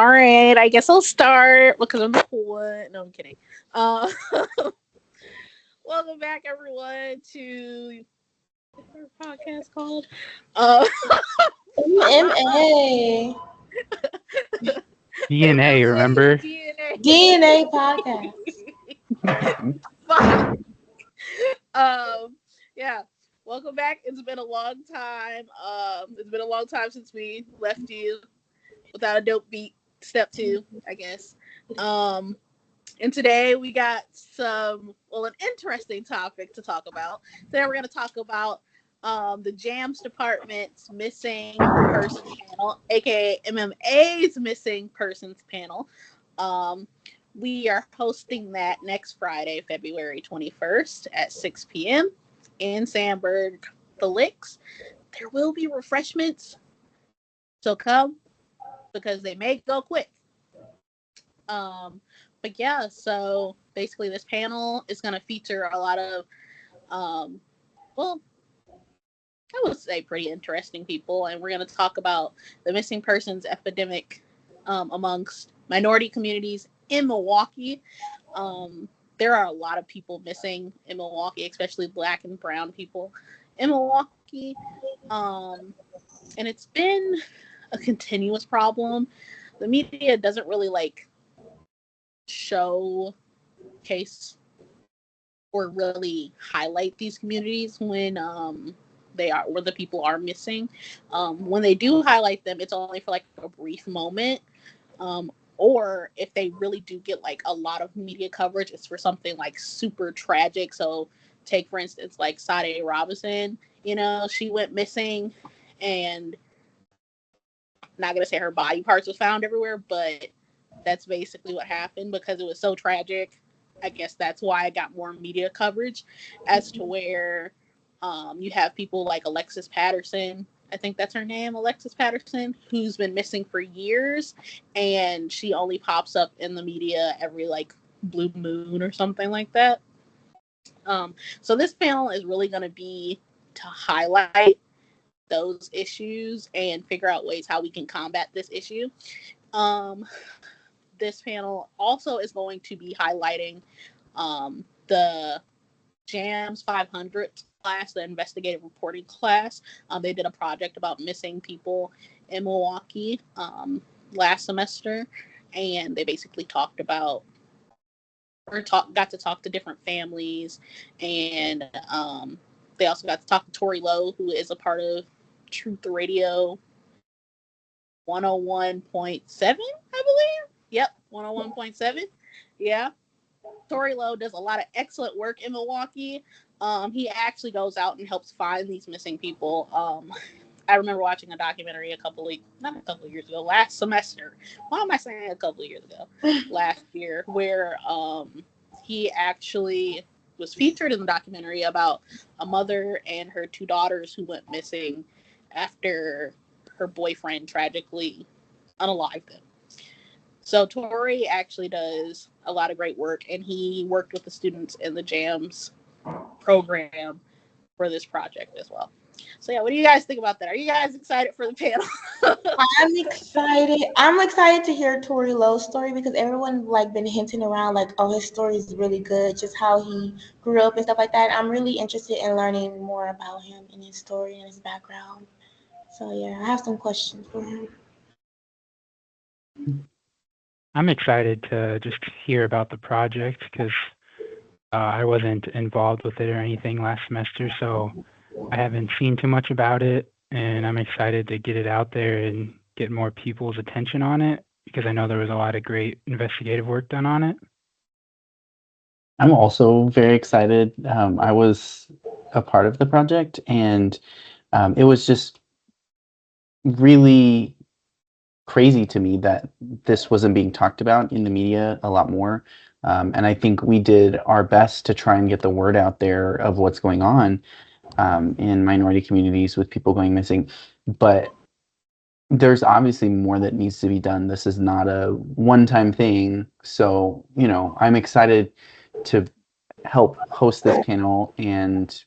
All right, I guess I'll start because I'm the cool one. No, I'm kidding. Uh, welcome back, everyone, to what's our podcast called? Uh, UMA DNA, remember? DNA. DNA podcast. Fuck. Yeah. Welcome back. It's been a long time. It's been a long time since we left you without a dope beat. Step 2, I guess. And today we got an interesting topic to talk about. Today we're going to talk about the JAMS department's missing persons panel, aka MMA's missing persons panel. We are hosting that next Friday, February 21st at 6 p.m. in Sandburg, the Licks. There will be refreshments, so come because they may go quick. But yeah, so basically this panel is going to feature a lot of, I would say pretty interesting people, and we're going to talk about the missing persons epidemic amongst minority communities in Milwaukee. There are a lot of people missing in Milwaukee, especially Black and brown people in Milwaukee. And it's been a continuous problem. The media doesn't really showcase or really highlight these communities when where the people are missing. When they do highlight them, it's only for a brief moment. Or if they really do get a lot of media coverage, it's for something super tragic. So take for instance Sade Robinson, she went missing, and I'm not gonna say her body parts was found everywhere, but that's basically what happened because it was so tragic. I guess that's why I got more media coverage, as to where you have people like Alexis Patterson. I think that's her name, Alexis Patterson, who's been missing for years, and she only pops up in the media every blue moon or something like that. So this panel is really going to be to highlight those issues and figure out ways how we can combat this issue. This panel also is going to be highlighting the JAMS 500 class, the investigative reporting class. They did a project about missing people in Milwaukee last semester, and they basically got to talk to different families, and they also got to talk to Tori Lowe, who is a part of Truth Radio 101.7, I believe. Yep, 101.7. Yeah. Tori Lowe does a lot of excellent work in Milwaukee. He actually goes out and helps find these missing people. I remember watching a documentary last semester. Why am I saying a couple of years ago? Last year, where he actually was featured in the documentary about a mother and her 2 daughters who went missing after her boyfriend tragically unalived them. So Tori actually does a lot of great work, and he worked with the students in the JAMS program for this project as well. So yeah, what do you guys think about that? Are you guys excited for the panel? I'm excited. I'm excited to hear Tori Lowe's story because everyone been hinting around oh, his story is really good, just how he grew up and stuff like that. I'm really interested in learning more about him and his story and his background. So yeah, I have some questions for him. I'm excited to just hear about the project because I wasn't involved with it or anything last semester, so I haven't seen too much about it, and I'm excited to get it out there and get more people's attention on it because I know there was a lot of great investigative work done on it. I'm also very excited. I was a part of the project, and it was just really crazy to me that this wasn't being talked about in the media a lot more. And I think we did our best to try and get the word out there of what's going on in minority communities with people going missing. But there's obviously more that needs to be done. This is not a one-time thing. So, I'm excited to help host this panel and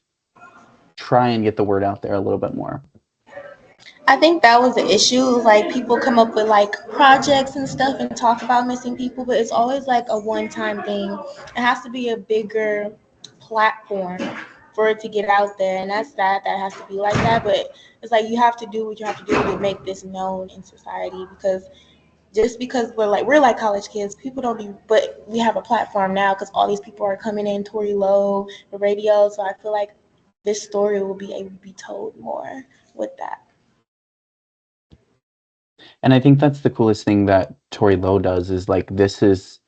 try and get the word out there a little bit more. I think that was the issue. Like people come up with like projects and stuff and talk about missing people, but it's always like a one-time thing. It has to be a bigger platform for it to get out there, and that's sad that it has to be like that. But it's like you have to do what you have to do to make this known in society because just because we're like college kids, people don't be, but we have a platform now because all these people are coming in, Tory Lowe, the radio. So I feel like this story will be able to be told more with that. And I think that's the coolest thing that Tory Lowe does is like this is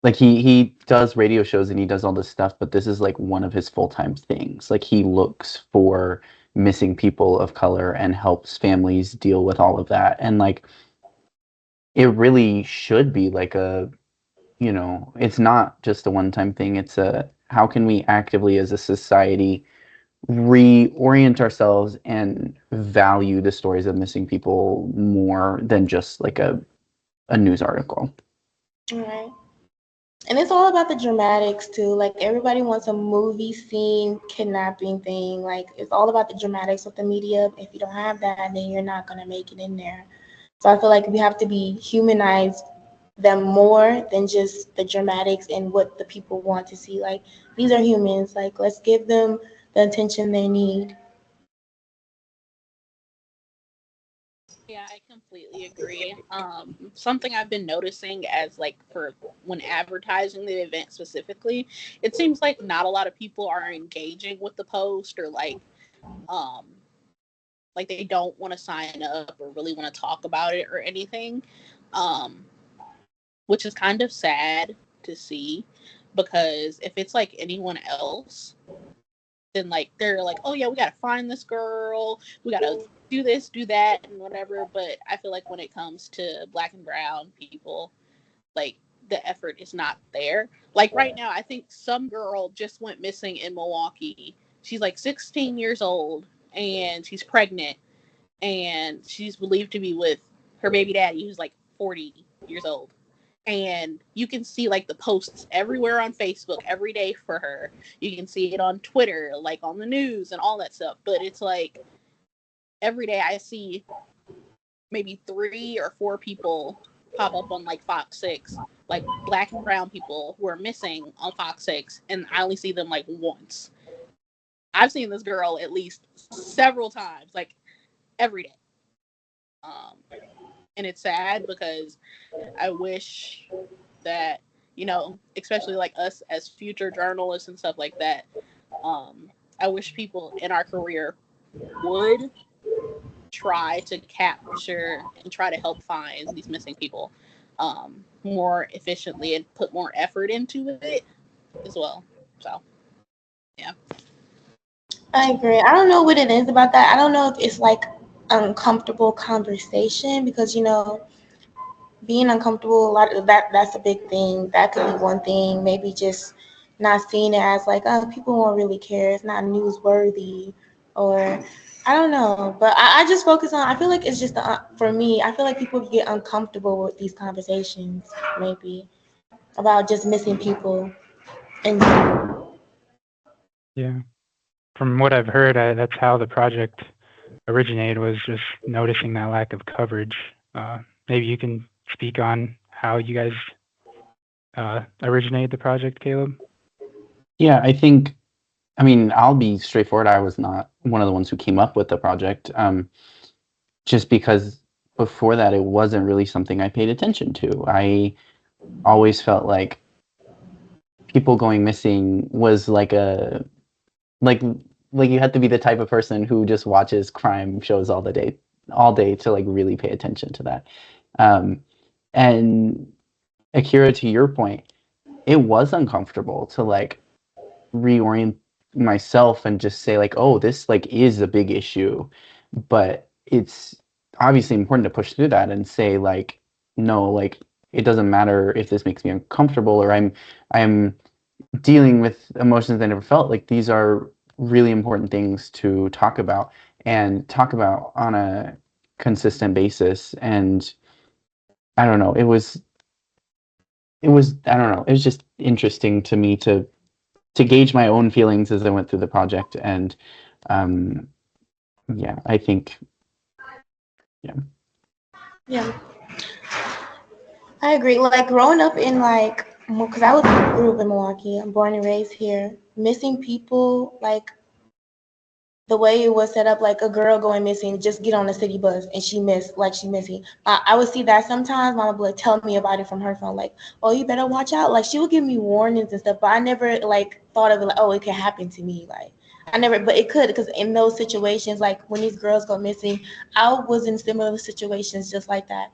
like he does radio shows and he does all this stuff, but this is like one of his full-time things. Like he looks for missing people of color and helps families deal with all of that. And like it really should be like a, you know, it's not just a one-time thing. It's a how can we actively as a society reorient ourselves and value the stories of missing people more than just like a news article. All right. And it's all about the dramatics too. Like everybody wants a movie scene kidnapping thing. Like it's all about the dramatics with the media. If you don't have that, then you're not gonna make it in there. So I feel like we have to be humanize them more than just the dramatics and what the people want to see. Like these are humans. Like let's give them the attention they need. Yeah, I completely agree. Something I've been noticing as like for when advertising the event specifically, it seems like not a lot of people are engaging with the post or um like they don't want to sign up or really want to talk about it or anything. Um which is kind of sad to see because if it's like anyone else, then like they're like, oh yeah, we gotta find this girl, we gotta do this, do that, and whatever. But I feel like when it comes to black and brown people, like the effort is not there. Like right now, I think some girl just went missing in Milwaukee. She's like 16 years old and she's pregnant and she's believed to be with her baby daddy who's like 40 years old, and you can see like the posts everywhere on Facebook every day for her. You can see it on Twitter, like on the news and all that stuff. But it's like every day I see maybe 3 or 4 people pop up on like Fox 6, like black and brown people who are missing on Fox 6, and I only see them like once. I've seen this girl at least several times, like every day. Um, and it's sad because I wish that, you know, especially like us as future journalists and stuff like that, I wish people in our career would try to capture and try to help find these missing people more efficiently and put more effort into it as well. So, yeah. I agree. I don't know what it is about that. I don't know if it's like uncomfortable conversation because being uncomfortable, a lot of that's a big thing. That could be one thing. Maybe just not seeing it as like, oh, people won't really care. It's not newsworthy, or I don't know. But I just focus on. I feel like it's just for me. I feel like people get uncomfortable with these conversations, maybe about just missing people. And Yeah. From what I've heard, that's how the project originated, was just noticing that lack of coverage. Maybe you can speak on how you guys originated the project, Caleb? Yeah, I mean, I'll be straightforward. I was not one of the ones who came up with the project, just because before that, it wasn't really something I paid attention to. I always felt like people going missing was like like you had to be the type of person who just watches crime shows all day to like really pay attention to that. Um, and Akira, to your point, it was uncomfortable to like reorient myself and just say like, oh, this like is a big issue, but it's obviously important to push through that and say like, no, like it doesn't matter if this makes me uncomfortable or I'm dealing with emotions I never felt. Like these are really important things to talk about and talk about on a consistent basis. And I don't know, it was I don't know, it was just interesting to me to gauge my own feelings as I went through the project. And um, yeah, I think Yeah, I agree. Like growing up in like, because I was grew up in Milwaukee. I'm born and raised here. Missing people, like the way it was set up, like a girl going missing, just get on the city bus and she missed, like she missing. I would see that sometimes. Mama would like tell me about it from her phone, like, oh, you better watch out. Like she would give me warnings and stuff, but I never like thought of it like, oh, it could happen to me. Like I never, but it could, because in those situations, like when these girls go missing, I was in similar situations just like that.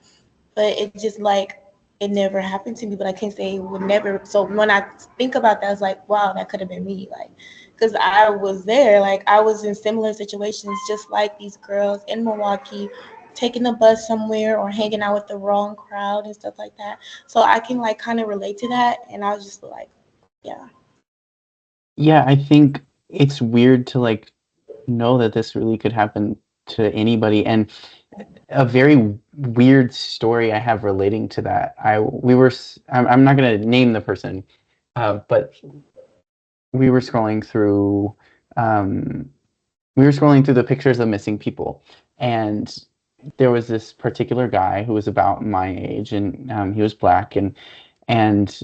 But it just like it never happened to me. But I can't say it would never. So when I think about that, it's like, wow, that could have been me. Like because I was there. Like I was in similar situations, just like these girls in Milwaukee, taking the bus somewhere or hanging out with the wrong crowd and stuff like that. So I can like kind of relate to that, and I was just like, yeah, Yeah, I think it's weird to like know that this really could happen to anybody. And a very weird story I have relating to that. I'm not going to name the person, but we were scrolling through um, the pictures of missing people, and there was this particular guy who was about my age, and he was black, and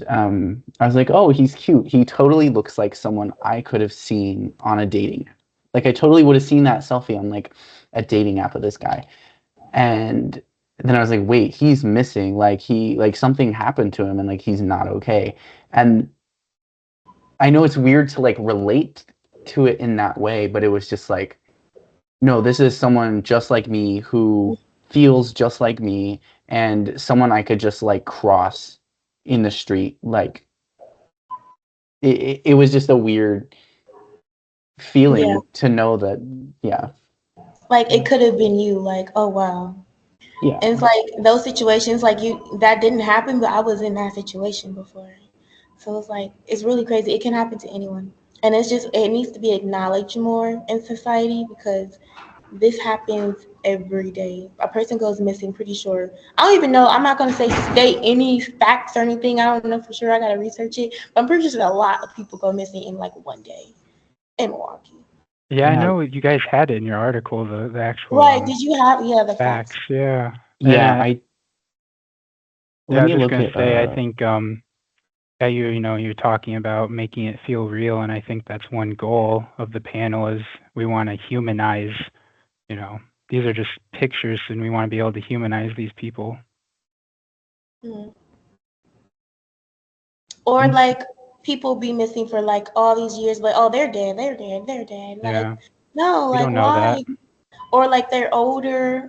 I was like, oh, he's cute. He totally looks like someone I could have seen on a dating app. Like I totally would have seen that selfie on like a dating app of this guy. And then I was like, wait, he's missing. Like something happened to him and like he's not okay. And I know it's weird to like relate to it in that way, but it was just like, no, this is someone just like me who feels just like me and someone I could just like cross in the street. Like it was just a weird yeah, feeling to know that, yeah. like it could have been you. Like, oh wow. Yeah. And it's like those situations, like you, that didn't happen, but I was in that situation before. So it's like, it's really crazy. It can happen to anyone. And it's just, it needs to be acknowledged more in society because this happens every day. A person goes missing, pretty sure. I don't even know. I'm not going to say state any facts or anything. I don't know for sure. I got to research it. But I'm pretty sure a lot of people go missing in like one day in Milwaukee. Yeah, I Yeah. know you guys had it in your article, the actual Right. Did you have, yeah, the facts. facts? Yeah. And Yeah, let yeah, I was me just look gonna at say, I think yeah, you're talking about making it feel real, and I think that's one goal of the panel is we want to humanize. You know, these are just pictures, and we want to be able to humanize these people. Mhm. Or like people be missing for like all these years, but oh, they're dead. Like, Yeah, no, we like don't know why? that. Or like they're older,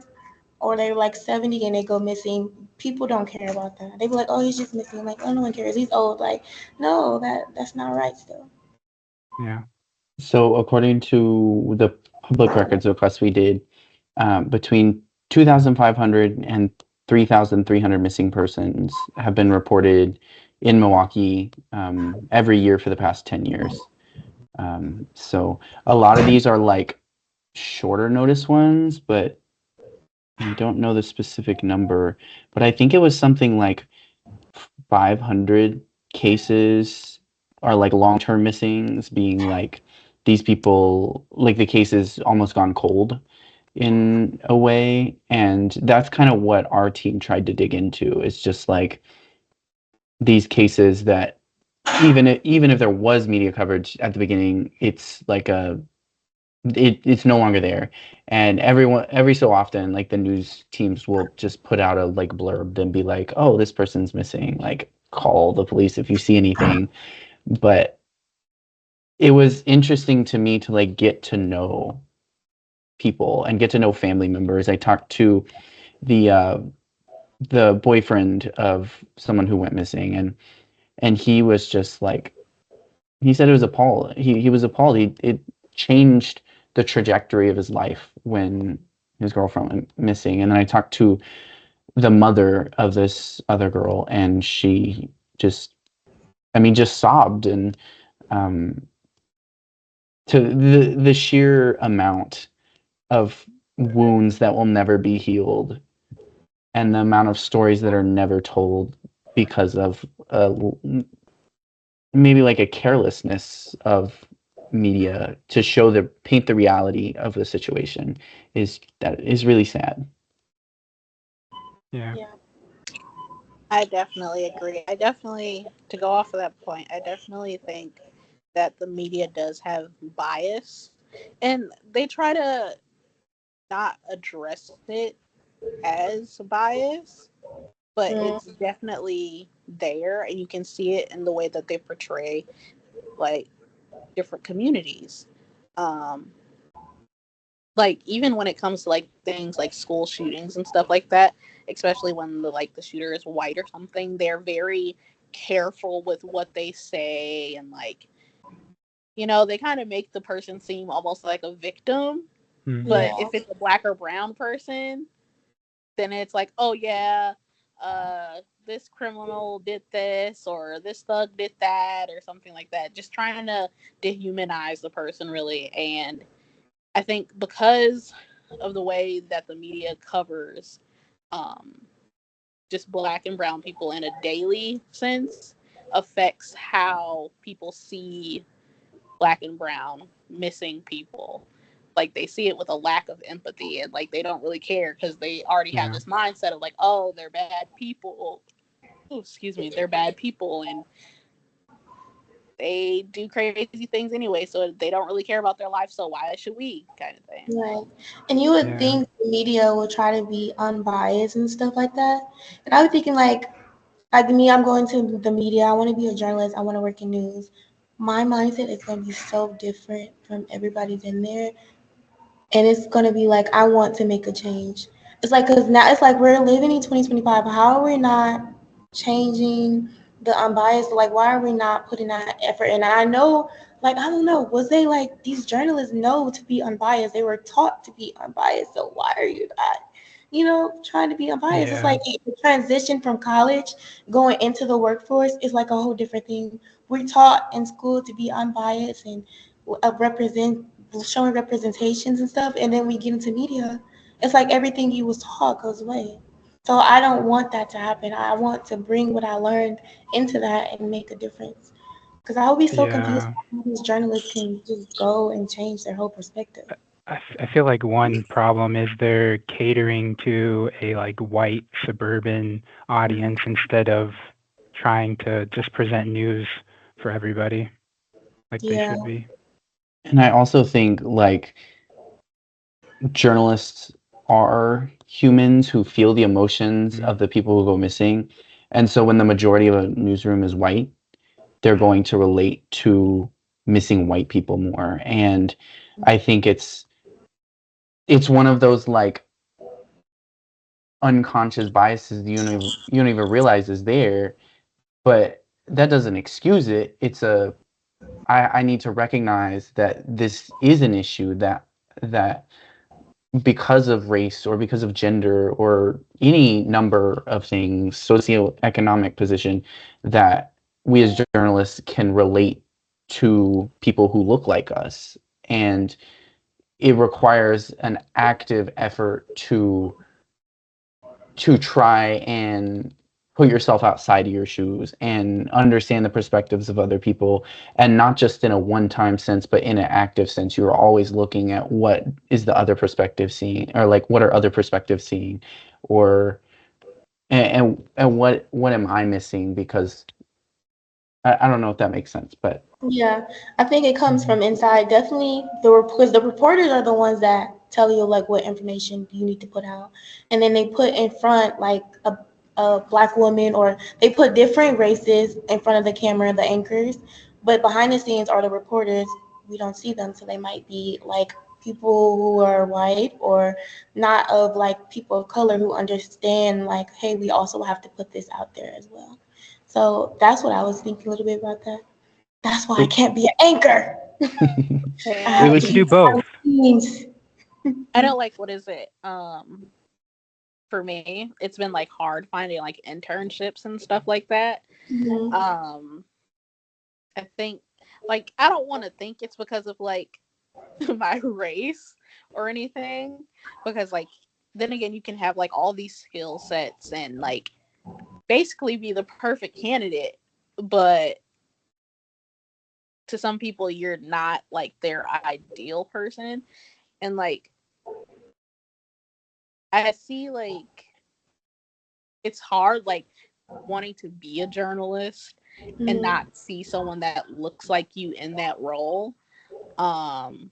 or they're like 70 and they go missing. People don't care about that. They be like, oh, he's just missing. I'm like, oh, no one cares. He's old. Like, no, that's not right still. Yeah. so according to the public records request we did, between 2,500 and 3,300 missing persons have been reported in Milwaukee every year for the past 10 years. So a lot of these are like shorter notice ones, but I don't know the specific number. But I think it was something like 500 cases are like long-term missings, being like these people, like the case is almost gone cold in a way. And that's kind of what our team tried to dig into. It's just like these cases that even if there was media coverage at the beginning, it's like it's no longer there. And every so often, like the news teams will just put out a like blurb and be like, oh, this person's missing, like call the police if you see anything. But it was interesting to me to like get to know people and get to know family members. I talked to the uh the boyfriend of someone who went missing, and he was just like, he said it was appalled. He was appalled. It changed the trajectory of his life when his girlfriend went missing. And then I talked to the mother of this other girl, and she just, I mean, just sobbed. And um, to the sheer amount of wounds that will never be healed, and the amount of stories that are never told because of maybe like a carelessness of media to show the paint the reality of the situation is really sad. Yeah. Yeah. I definitely agree. To go off of that point, I definitely think that the media does have bias, and they try to not address it as bias, but Mm, it's definitely there, and you can see it in the way that they portray like different communities. Um, like even when it comes to like things like school shootings and stuff like that, especially when the shooter is white or something, they're very careful with what they say, and like, they kind of make the person seem almost like a victim. Mm. But yeah. if it's a black or brown person, then it's like, oh yeah, this criminal did this, or this thug did that, or something like that, just trying to dehumanize the person really. And I think because of the way that the media covers um, just black and brown people in a daily sense affects how people see black and brown missing people. Like they see it with a lack of empathy, and like they don't really care because they already have Yeah. this mindset of like, oh, they're bad people. Oh, excuse me, they're bad people, and they do crazy things anyway, so they don't really care about their life, so why should we, kind of thing. Right. And you would Yeah. think the media will try to be unbiased and stuff like that. And I was thinking like me, I'm going to the media. I want to be a journalist. I want to work in news. My mindset is going to be so different from everybody's in there. And it's going to be like, I want to make a change. It's like, because now it's like we're living in 2025. How are we not changing the unbiased? Like, why are we not putting that effort in? And I know, like, I don't know, was they like, these journalists know to be unbiased? They were taught to be unbiased. So why are you not, trying to be unbiased? It's Yeah. like the transition from college going into the workforce is like a whole different thing. We're taught in school to be unbiased and represent showing representations and stuff, and then we get into media, it's like everything you was taught goes away. So I don't want that to happen. I want to bring what I learned into that and make a difference. Because I would be so confused Yeah. how these journalists can just go and change their whole perspective. I feel like one problem is they're catering to a like white suburban audience instead of trying to just present news for everybody like they Yeah. should be. And I also think like journalists are humans who feel the emotions Mm. of the people who go missing. And so when the majority of a newsroom is white, they're going to relate to missing white people more. And I think it's one of those like unconscious biases you don't even realize is there, but that doesn't excuse it. I need to recognize that this is an issue that because of race or because of gender or any number of things, socioeconomic position, that we as journalists can relate to people who look like us. And it requires an active effort to try and put yourself outside of your shoes and understand the perspectives of other people, and not just in a one-time sense but in an active sense. You're always looking at what is the other perspective seeing, or like what are other perspectives seeing, or and what am I missing, because I don't know if that makes sense, but Yeah, I think it comes Mhm. from inside. Definitely, because the reporters are the ones that tell you like what information you need to put out, and then they put in front like a black woman, or they put different races in front of the camera, the anchors, but behind the scenes are the reporters. We don't see them, so they might be like people who are white or not of like people of color who understand like, hey, we also have to put this out there as well. So that's what I was thinking a little bit about that. That's why I it, can't be an anchor. I Yeah, Wait, have we to should be do both. behind the scenes. I know, like, what is it? For me, it's been like hard finding like internships and stuff like that. Mhm. Um, I think, like, I don't want to think it's because of like my race or anything, because like then again, you can have like all these skill sets and like basically be the perfect candidate, but to some people you're not like their ideal person. And like I see like it's hard, like wanting to be a journalist and Mhm. not see someone that looks like you in that role. Um,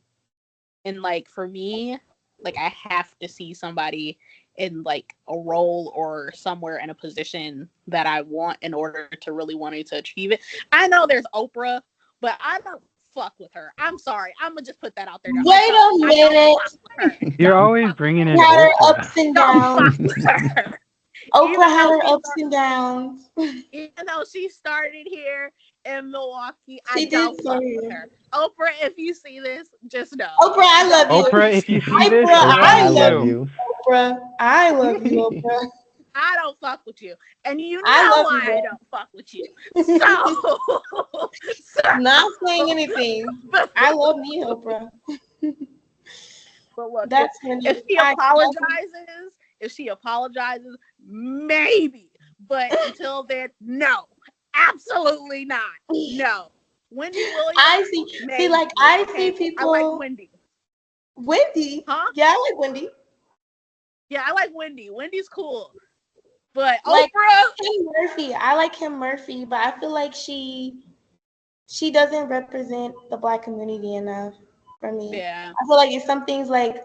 and like for me, like I have to see somebody in like a role or somewhere in a position that I want in order to really wanting to achieve it. I know there's Oprah, but I don't fuck with her. I'm sorry. I'm gonna just put that out there now. Wait a I don't minute. fuck with her. You're Don't always fuck with bringing her. in Had her Oprah. ups and Don't downs. fuck with her. Oprah Even had though her she ups and downs. even though she started here in Milwaukee, I She did don't start fuck with here. her. Oprah, if you see this, just know. Oprah, I love Don't. you. Oprah, if you see this, Oprah, I Oprah, love I I you love love too. you. you. Oprah, I love you, Oprah. I don't fuck with you. And you I know love why you, I don't fuck with you. So, Not saying anything. but, I love me, Oprah. but look, That's funny. if she apologizes, maybe. But until then, no. Absolutely not. No. Wendy Williams, I see. See, maybe. like I see Okay. I like people. Wendy. Wendy. Huh? Yeah, I like Wendy. Yeah, I like Wendy. Wendy's cool. But Like Oprah, Kim Murphy. I like Kim Murphy, but I feel like she doesn't represent the Black community enough for me. yeah. I feel like it's some things like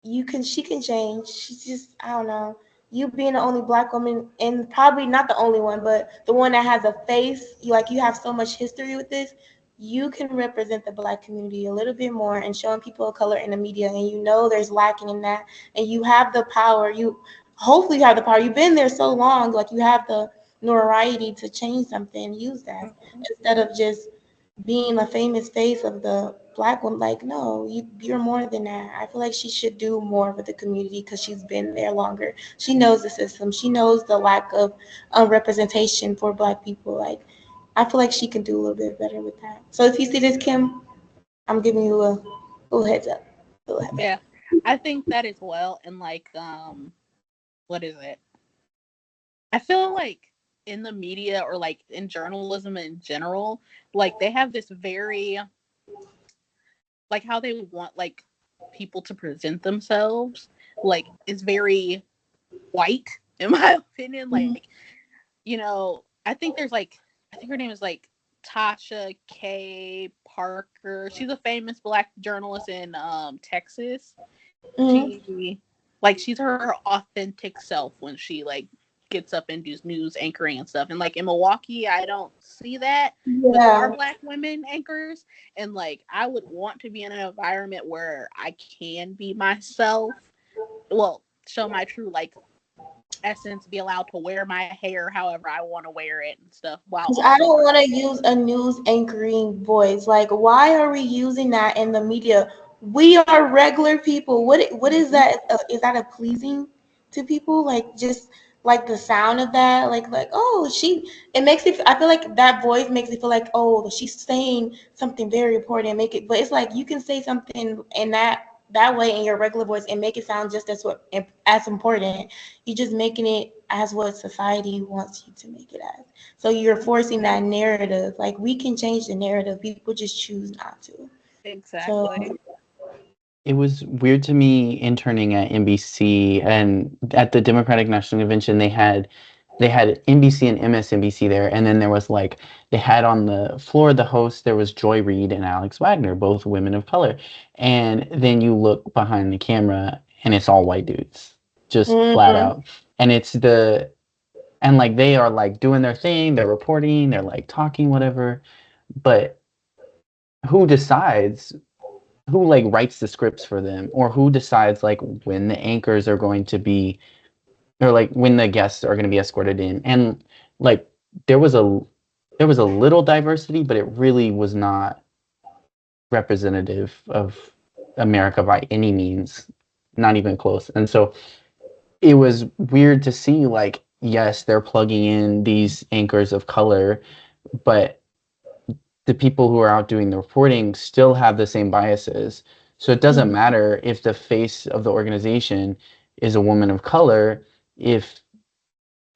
she can change. She's just, I don't know. You being the only Black woman, and probably not the only one, but the one that has a face, you have so much history with this. You can represent the Black community a little bit more and showing people of color in the media, and there's lacking in that, and you have the power. Hopefully you have the power. You've been there so long, like you have the notoriety to change something. Use that instead of just being a famous face of the Black one. Like, no, you're more than that. I feel like she should do more with the community because she's been there longer. She knows the system. She knows the lack of representation for Black people. Like, I feel like she can do a little bit better with that. So if you see this, Kim, I'm giving you a little heads up. Little heads up. Yeah. I think that as well. And like, what is it? I feel like in the media or like in journalism in general, like they have this very like how they want like people to present themselves, like is very white in my opinion. Like, I think there's like I think her name is like Tasha K. Parker. She's a famous Black journalist in Texas. Mm-hmm. She's her authentic self when she like gets up and does news anchoring and stuff. And like in Milwaukee, I don't see that with our Yeah. Black women anchors. And like I would want to be in an environment where I can be myself. Well, show my true like essence, be allowed to wear my hair however I want to wear it and stuff. While I also don't want to use a news anchoring voice. Like, why are we using that in the media? We are regular people. What is that? Is that a pleasing to people? Like, just like the sound of that. Like oh, she. It makes it. I feel like that voice makes it feel like oh, she's saying something very important. Make it. But it's like you can say something in that way in your regular voice and make it sound just as important. You're just making it as what society wants you to make it as. So you're forcing that narrative. Like we can change the narrative. People just choose not to. So exactly. It was weird to me interning at NBC and at the Democratic National Convention they had NBC and MSNBC there, and then there was like they had on the floor the host there was Joy Reid and Alex Wagner, both women of color, and then you look behind the camera and it's all white dudes, just flat mhm. out, and and like they are like doing their thing, they're reporting, they're like talking whatever, but who decides who like writes the scripts for them or who decides like when the anchors are going to be or like when the guests are going to be escorted in and like there was a there was a little diversity but it really was not representative of America by any means, not even close. And so it was weird to see like yes they're plugging in these anchors of color but the people who are out doing the reporting still have the same biases. So it doesn't matter if the face of the organization is a woman of color, if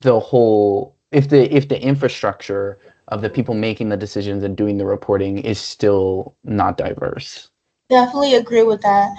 if the infrastructure of the people making the decisions and doing the reporting is still not diverse. Definitely agree with that.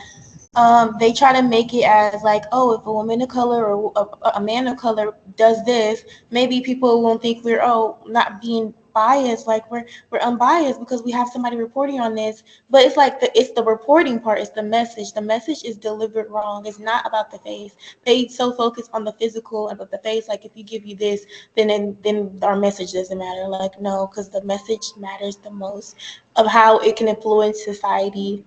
they try to make it as like, oh, if a woman of color or a man of color does this, maybe people won't think we're not being biased. Like we're unbiased because we have somebody reporting on this. But it's like it's the reporting part. It's the message. The message is delivered wrong. It's not about the face. They so focus on the physical and about the face. Like if you give you this, then our message doesn't matter. Like no, because the message matters the most of how it can influence society.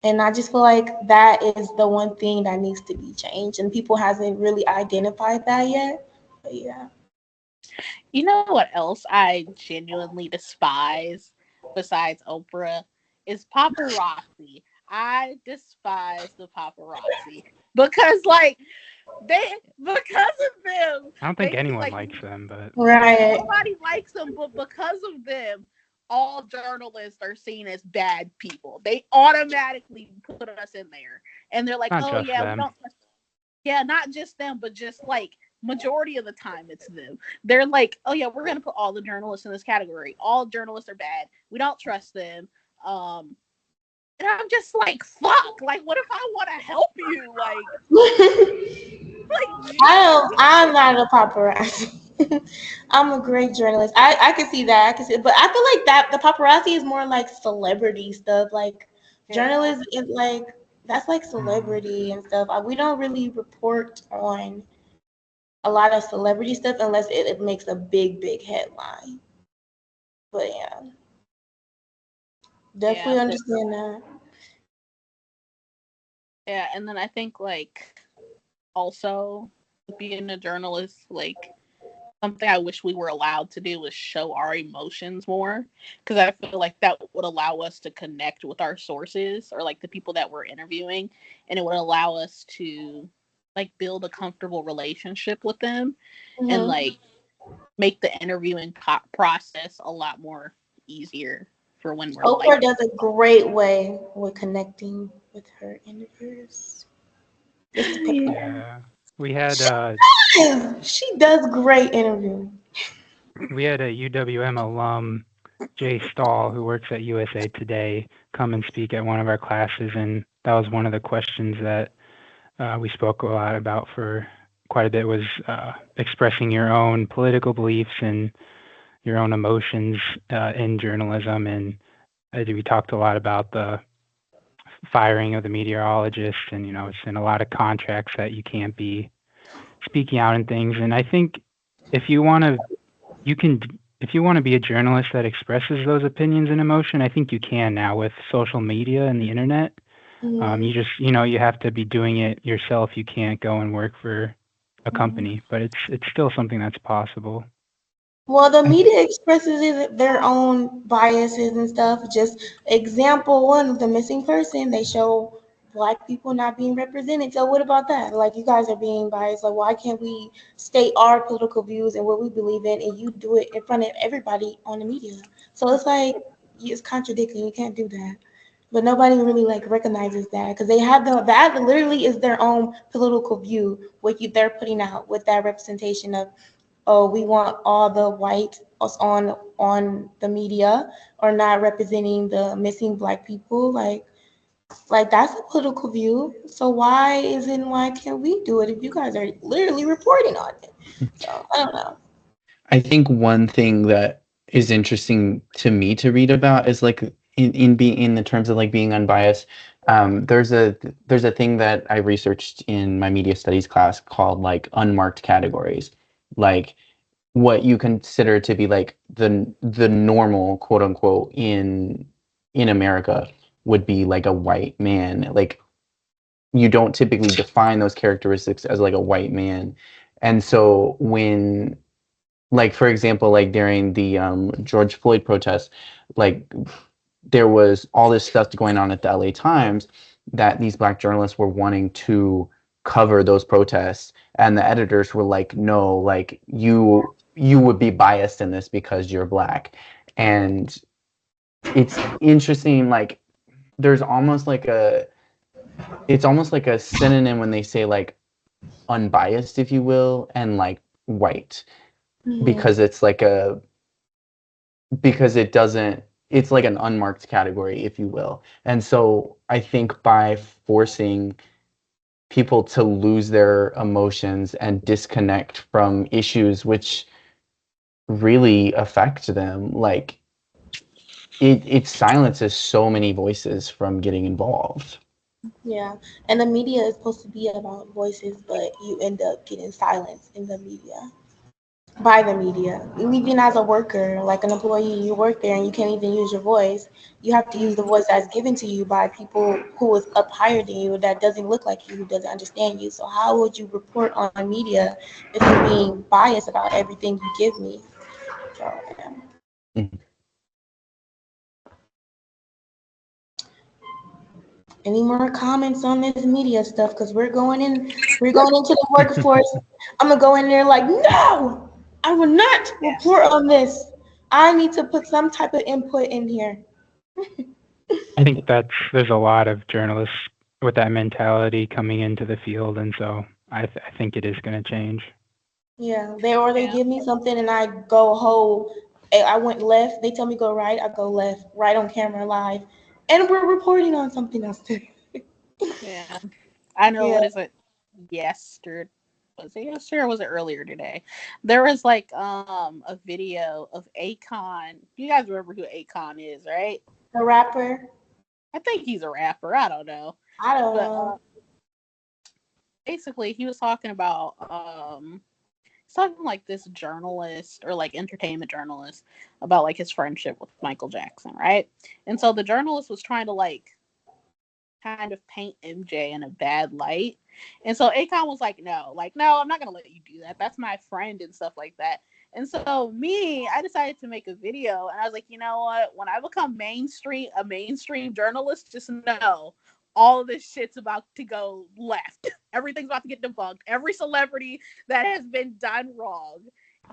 And I just feel like that is the one thing that needs to be changed, and people hasn't really identified that yet. But yeah. You know what else I genuinely despise besides Oprah is paparazzi. I despise the paparazzi because like because of them I don't think they be anyone like likes them, but Right. nobody likes them, but because of them, all journalists are seen as bad people. They automatically put us in there, and they're like, not "Oh just yeah, we them. don't." Yeah, not just them, but just like majority of the time, it's them. They're like, "Oh yeah, we're gonna put all the journalists in this category. All journalists are bad. We don't trust them." And I'm just like, "Fuck! Like, what if I want to help you? Like Jesus!" I'm not a paparazzi. I'm a great journalist. I can see that. I can see, but I feel like that the paparazzi is more like celebrity stuff. Like Yeah. journalism is like that's like celebrity and stuff. We don't really report on a lot of celebrity stuff unless it makes a big headline. But yeah, Yeah, definitely but understand that. yeah, and then I think like also being a journalist, like something I wish we were allowed to do is show our emotions more, because I feel like that would allow us to connect with our sources or like the people that we're interviewing, and it would allow us to like build a comfortable relationship with them and Hmm. like make the interviewing process a lot more easier for when we're like Oprah does a great way with connecting with her interviewers. Just to pick on her. Yeah, we had She does great interviewing. a UWM alum, Jay Stahl, who works at USA Today, come and speak at one of our classes, and that was one of the questions that we spoke a lot about for quite a bit was expressing your own political beliefs and your own emotions in journalism. And we talked a lot about the firing of the meteorologist, and it's in a lot of contracts that you can't be speaking out and things. And I think if you want to, you can. If you want to be a journalist that expresses those opinions and emotion, I think you can now with social media and the internet. You Mhm. just, you have to be doing it yourself. You can't go and work for a Mhm. company, but it's still something that's possible. Well, the I think media expresses their own biases and stuff. Just example one of the missing person, they show black people not being represented. So what about that? Like you guys are being biased. Like why can't we state our political views and what we believe in, and you do it in front of everybody on the media? So it's like it's contradicting. You can't do that. But nobody really like recognizes that because they have that literally is their own political view what they're putting out with that representation of, oh, we want all the white us on the media or not representing the missing black people. Like that's a political view. So why can't we do it if you guys are literally reporting on it? So I don't know. I think one thing that is interesting to me to read about is like in being in the terms of like being unbiased. There's a thing that I researched in my media studies class called like unmarked categories, like what you consider to be like the normal quote unquote in America would be like a white man. Like you don't typically define those characteristics as like a white man. And so when like for example, like during the George Floyd protests, like there was all this stuff going on at the LA Times that these black journalists were wanting to cover those protests, and the editors were like, no, like you would be biased in this because you're black. And it's interesting, like there's almost like a it's almost like a synonym when they say like unbiased, if you will, and like white, Hmm. because it's like a because it doesn't it's like an unmarked category, if you will. And so I think by forcing people to lose their emotions and disconnect from issues which really affect them, like it silences so many voices from getting involved. Yeah, and the media is supposed to be about voices, but you end up getting silenced in the media by the media. Even as a worker, like an employee, you work there and you can't even use your voice. You have to use the voice that's given to you by people who is up higher than you, that doesn't look like you, who doesn't understand you. So how would you report on media if you're being biased about everything you give me? So yeah. Mhm. Any more comments on this media stuff? Because we're going into the workforce. I'm gonna go in there like, no, I will not report on this. I need to put some type of input in here. I think there's a lot of journalists with that mentality coming into the field, and so I think it is going to change. Yeah, they Yeah. give me something and I go whole. I went left. They tell me go right. I go left, right on camera live, and we're reporting on something else too. Yeah. I know, Yeah, what is it? Yesterday. Was it yesterday or was it earlier today? There was like a video of Akon. You guys remember who Akon is, right? the rapper. I think he's a rapper. I don't know. I don't But know. basically he was talking about something like this journalist or like entertainment journalist about like his friendship with Michael Jackson, right? And so the journalist was trying to like kind of paint MJ in a bad light. And so Akon was like, no, I'm not gonna let you do that. That's my friend and stuff like that. And so I decided to make a video, and I was like, you know what? When I become a mainstream journalist, just know all of this shit's about to go left. Everything's about to get debunked. Every celebrity that has been done wrong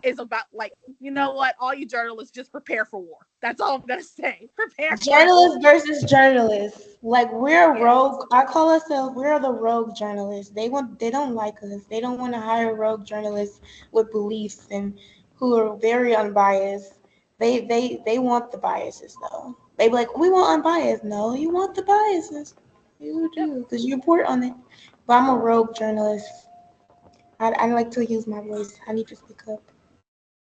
is about, like, you know what? All you journalists, just prepare for war. That's all I'm gonna say. Prepare for war. Journalists versus journalists. Like we're Yeah. rogue. I call ourselves we're the rogue journalists. They don't like us. They don't want to hire rogue journalists with beliefs and who are very unbiased. They want the biases though. They be like, we want unbiased. No, you want the biases. You Yep. do because you report on it. But I'm a rogue journalist. I like to use my voice. I need to speak up.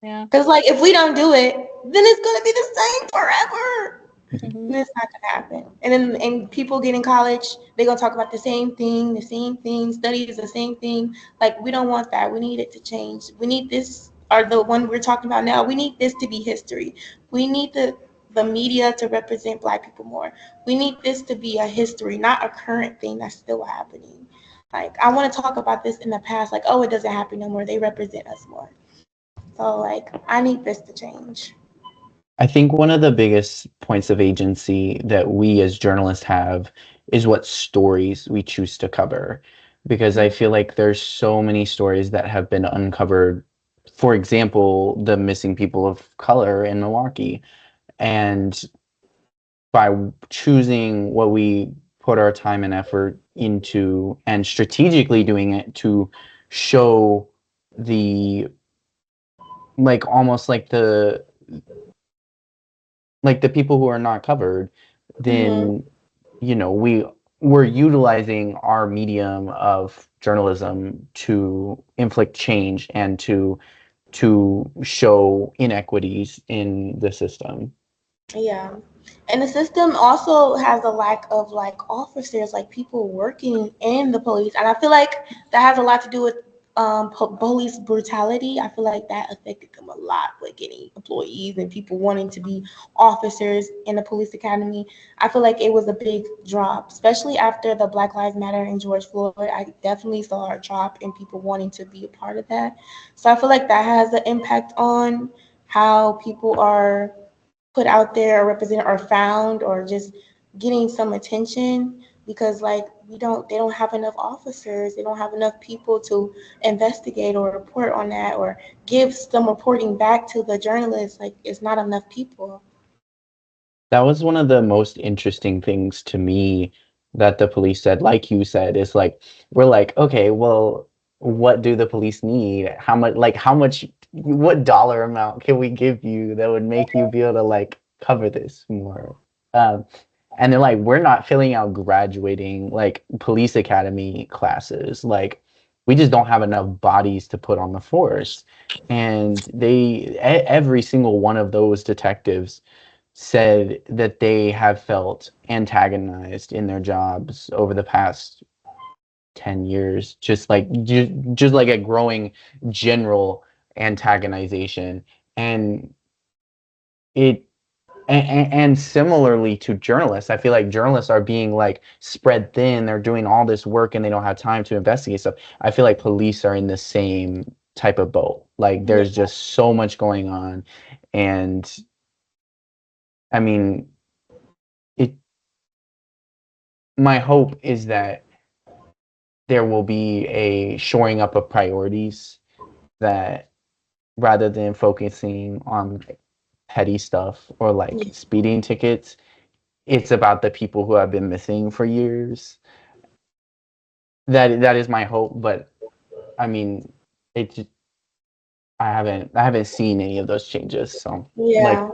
Yeah. Because like if we don't do it, then it's gonna be the same forever. Mm-hmm. And it's not gonna happen. And then and people get in college, they're gonna talk about the same thing, studies the same thing. Like we don't want that. We need it to change. We need this or the one we're talking about now, we need this to be history. We need the media to represent black people more. We need this to be a history, not a current thing that's still happening. Like I want to talk about this in the past, like, oh, it doesn't happen no more. They represent us more. So like I need this to change. I think one of the biggest points of agency that we as journalists have is what stories we choose to cover. Because I feel like there's so many stories that have been uncovered. For example, the missing people of color in Milwaukee. And by choosing what we put our time and effort into and strategically doing it to show the like almost like the people who are not covered, Mm-hmm. then we're utilizing our medium of journalism to inflict change and to show inequities in the system. Yeah. And the system also has a lack of like officers, like people working in the police. And I feel like that has a lot to do with police brutality. I feel like that affected them a lot with getting employees and people wanting to be officers in the police academy. I feel like it was a big drop, especially after the Black Lives Matter and George Floyd. I definitely saw a drop in people wanting to be a part of that. So I feel like that has an impact on how people are put out there or represented or found or just getting some attention because like they don't have enough officers, they don't have enough people to investigate or report on that or give some reporting back to the journalists. Like it's not enough people. That was one of the most interesting things to me that the police said, like you said, is like, we're like, okay, well, what do the police need? How much, what dollar amount can we give you that would make you be able to like cover this more. Um, and they're like, we're not filling out graduating like police academy classes. Like, we just don't have enough bodies to put on the force. And every single one of those detectives said that they have felt antagonized in their jobs over the past 10 years, just like a growing general antagonization. And it and similarly to journalists, I feel like journalists are being like spread thin. They're doing all this work and they don't have time to investigate stuff. I feel like police are in the same type of boat. Like Yeah. there's just so much going on. And I mean, it my hope is that there will be a shoring up of priorities, that rather than focusing on like, petty stuff or like Yeah. speeding tickets, it's about the people who have been missing for years. That is my hope, but I mean, it just, I haven't seen any of those changes. So like, Yeah.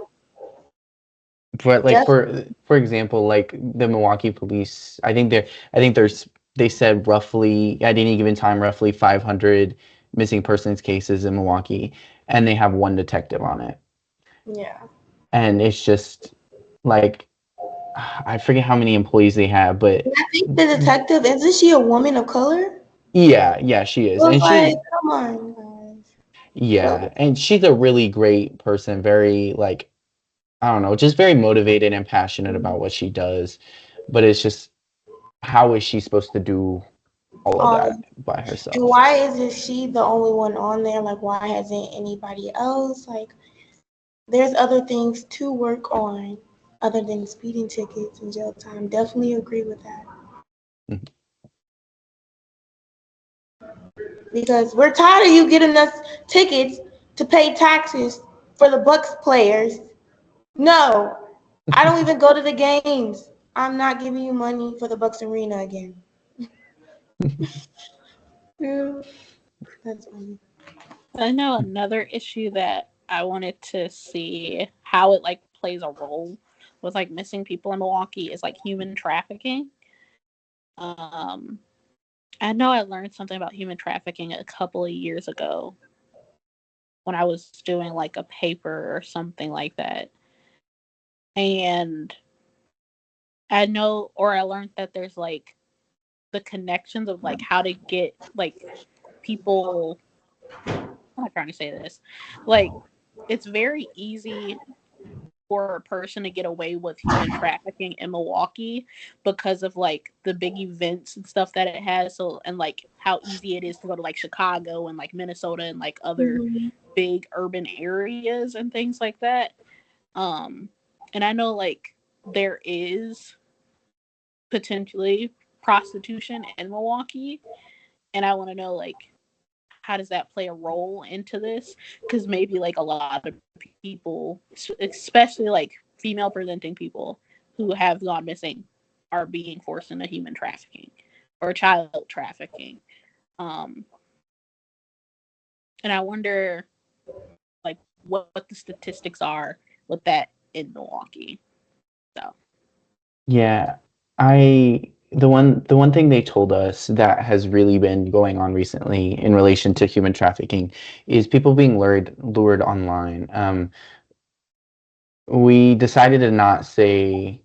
but like Def- for example, like the Milwaukee police, I think there's they said roughly at any given time roughly 500 missing persons cases in Milwaukee, and they have one detective on it, yeah. and it's just like I forget how many employees they have, but And I think the detective, isn't she a woman of color? yeah, she It is, was and like, she come on, guys. yeah, But and she's a really great person, very like I don't know, just very motivated and passionate about what she does. But it's just how is she supposed to do all of that um, by and herself? why isn't she the only one on there? Like, why hasn't anybody else? Like, there's other things to work on other than speeding tickets and jail time. Definitely agree with that. Mhm. Because we're tired of you getting us tickets to pay taxes for the Bucks players. No, I don't even go to the games. I'm not giving you money for the Bucks arena again. Yeah, that's funny. I know another issue that I wanted to see how it like plays a role with like missing people in Milwaukee is like human trafficking. Um, I know I learned something about human trafficking a couple of years ago when I was doing like a paper or something like that. And I know, or I learned that there's like the connections of like how to get like people. How am I trying to say this? Like, it's very easy for a person to get away with human trafficking in Milwaukee because of like the big events and stuff that it has. So, and like how easy it is to go to like Chicago and like Minnesota and like other Mhm. big urban areas and things like that. Um, and I know like there is potentially prostitution in Milwaukee, and I want to know like how does that play a role into this? Because maybe like a lot of people, especially like female presenting people who have gone missing, are being forced into human trafficking or child trafficking. Um, and I wonder like what the statistics are with that in Milwaukee. So Yeah, I the one thing they told us that has really been going on recently in relation to human trafficking is people being lured online. We decided to not say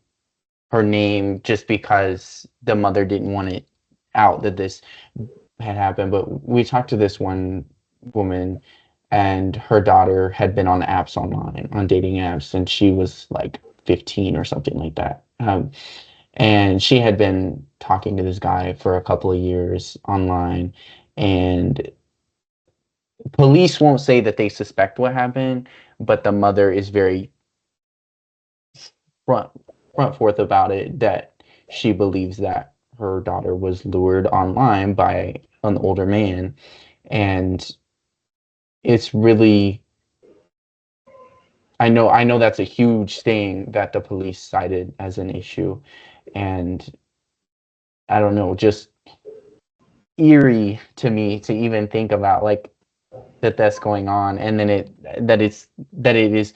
her name just because the mother didn't want it out that this had happened. But we talked to this one woman, and her daughter had been on apps online, on dating apps, and she was like 15 or something like that. And she had been talking to this guy for a couple of years online, and police won't say that they suspect what happened, but the mother is very front front forth about it that she believes that her daughter was lured online by an older man, and it's really I know that's a huge thing that the police cited as an issue, and I don't know, just eerie to me to even think about like that that's going on, and then it that it is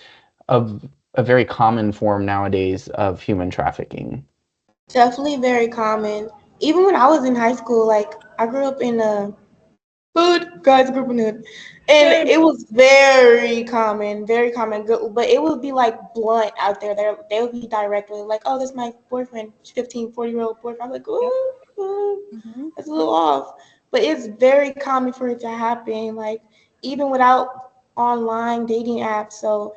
of a very common form nowadays of human trafficking. Definitely very common. Even when I was in high school, like I grew up in a hood, guys, I grew up in the hood, and it was very common. But it would be like blunt out there. They would be directly like, "Oh, that's my boyfriend, 15, 40-year-old boyfriend." I'm like, Yep. "Ooh, Mm-hmm. that's a little off." But it's very common for it to happen, like even without online dating apps. So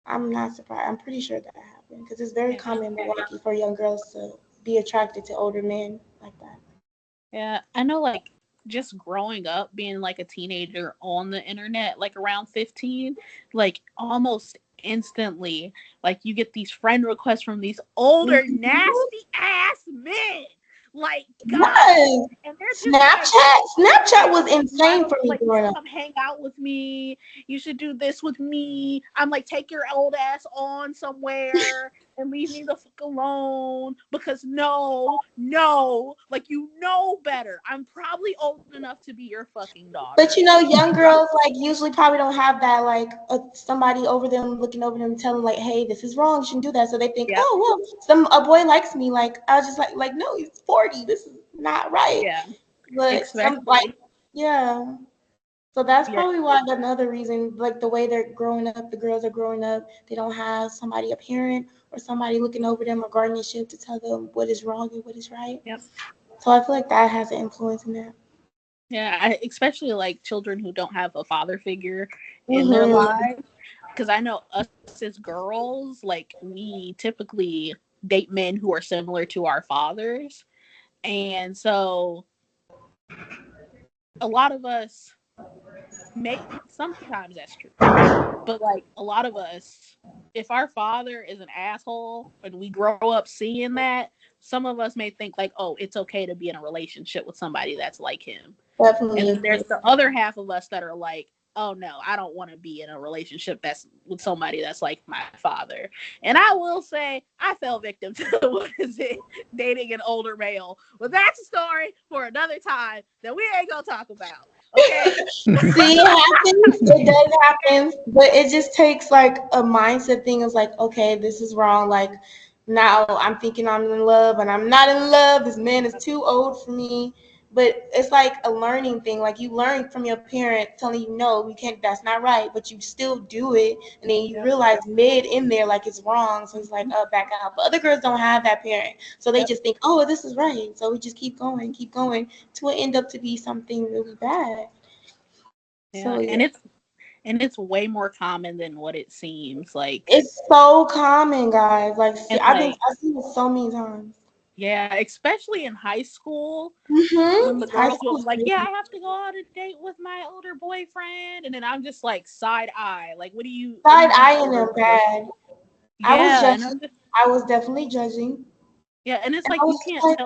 I'm not surprised. I'm pretty sure that happened because it's very Yeah. common in Milwaukee for young girls to be attracted to older men like that. Yeah, I know, like, just growing up, being like a teenager on the internet, like around 15, like almost instantly, like you get these friend requests from these older, Mhm. nasty ass men. Like, God. Yes. And they're just like, Snapchat like, was why insane don't for me like you should growing up. come hang out with me? You should do this with me. I'm like, take your old ass on somewhere and leave me the fuck alone because no, like you know better. I'm probably old enough to be your fucking But daughter. you know, young girls like usually probably don't have that like somebody over them looking over them telling like, hey, this is wrong, you shouldn't do that. So they think, Yep. oh well, a boy likes me. Like I was just like no, he's 40. This is not right. Yeah. But some like Especially. yeah. So that's Yeah. probably why another reason, like the way they're growing up, the girls are growing up, they don't have somebody, a parent or somebody looking over them or guardianship to tell them what is wrong and what is right. Yep. So I feel like that has an influence in that. Yeah. Especially like children who don't have a father figure in their Mm-hmm. lives. Because I know us as girls, like we typically date men who are similar to our fathers. And so a lot of us may sometimes that's true. But like a lot of us, if our father is an asshole and we grow up seeing that, some of us may think like, oh, it's okay to be in a relationship with somebody that's like him. And Definitely then agree. there's the other half of us that are like, oh no, I don't want to be in a relationship that's with somebody that's like my father. And I will say I fell victim to what is it, dating an older male. But that's a story for another time that we ain't gonna talk about. Okay. See, it happens. It does happen, but it just takes like a mindset thing. It's like, okay, this is wrong. Like now I'm thinking I'm in love and I'm not in love. This man is too old for me. But it's like a learning thing. Like you learn from your parent telling you, no, you can't. That's not right. But you still do it, and then you Yep. realize mid in there like it's wrong. So it's like, oh, back out. But other girls don't have that parent, so they Yep. just think, oh, this is right. So we just keep going, to it end up to be something really bad. Yeah. So yeah, And it's way more common than what it seems. Like it's so common, guys. Like, see, and like I've seen it so many times. yeah, especially in high school when the High girls will school be is like, "Yeah, crazy. I have to go on a date with my older boyfriend," and then I'm just like side eye, like, what do Side you mean eyeing older them boyfriend? bad. I was Yeah, and judging. I'm just I was definitely judging, yeah, and it's and like I was just like,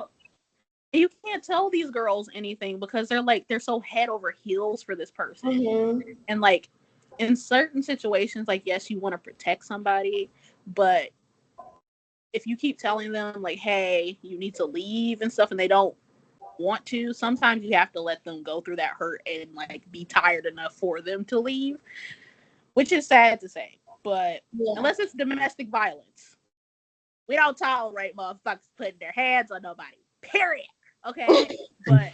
you can't tell these girls anything because they're so head over heels for this person, mm-hmm. and like in certain situations, like yes, you want to protect somebody, but if you keep telling them like, hey, you need to leave and stuff, and they don't want to, sometimes you have to let them go through that hurt and like be tired enough for them to leave, which is sad to say. But Yeah, unless it's domestic violence, we don't tolerate motherfuckers putting their hands on nobody. Period. Okay? But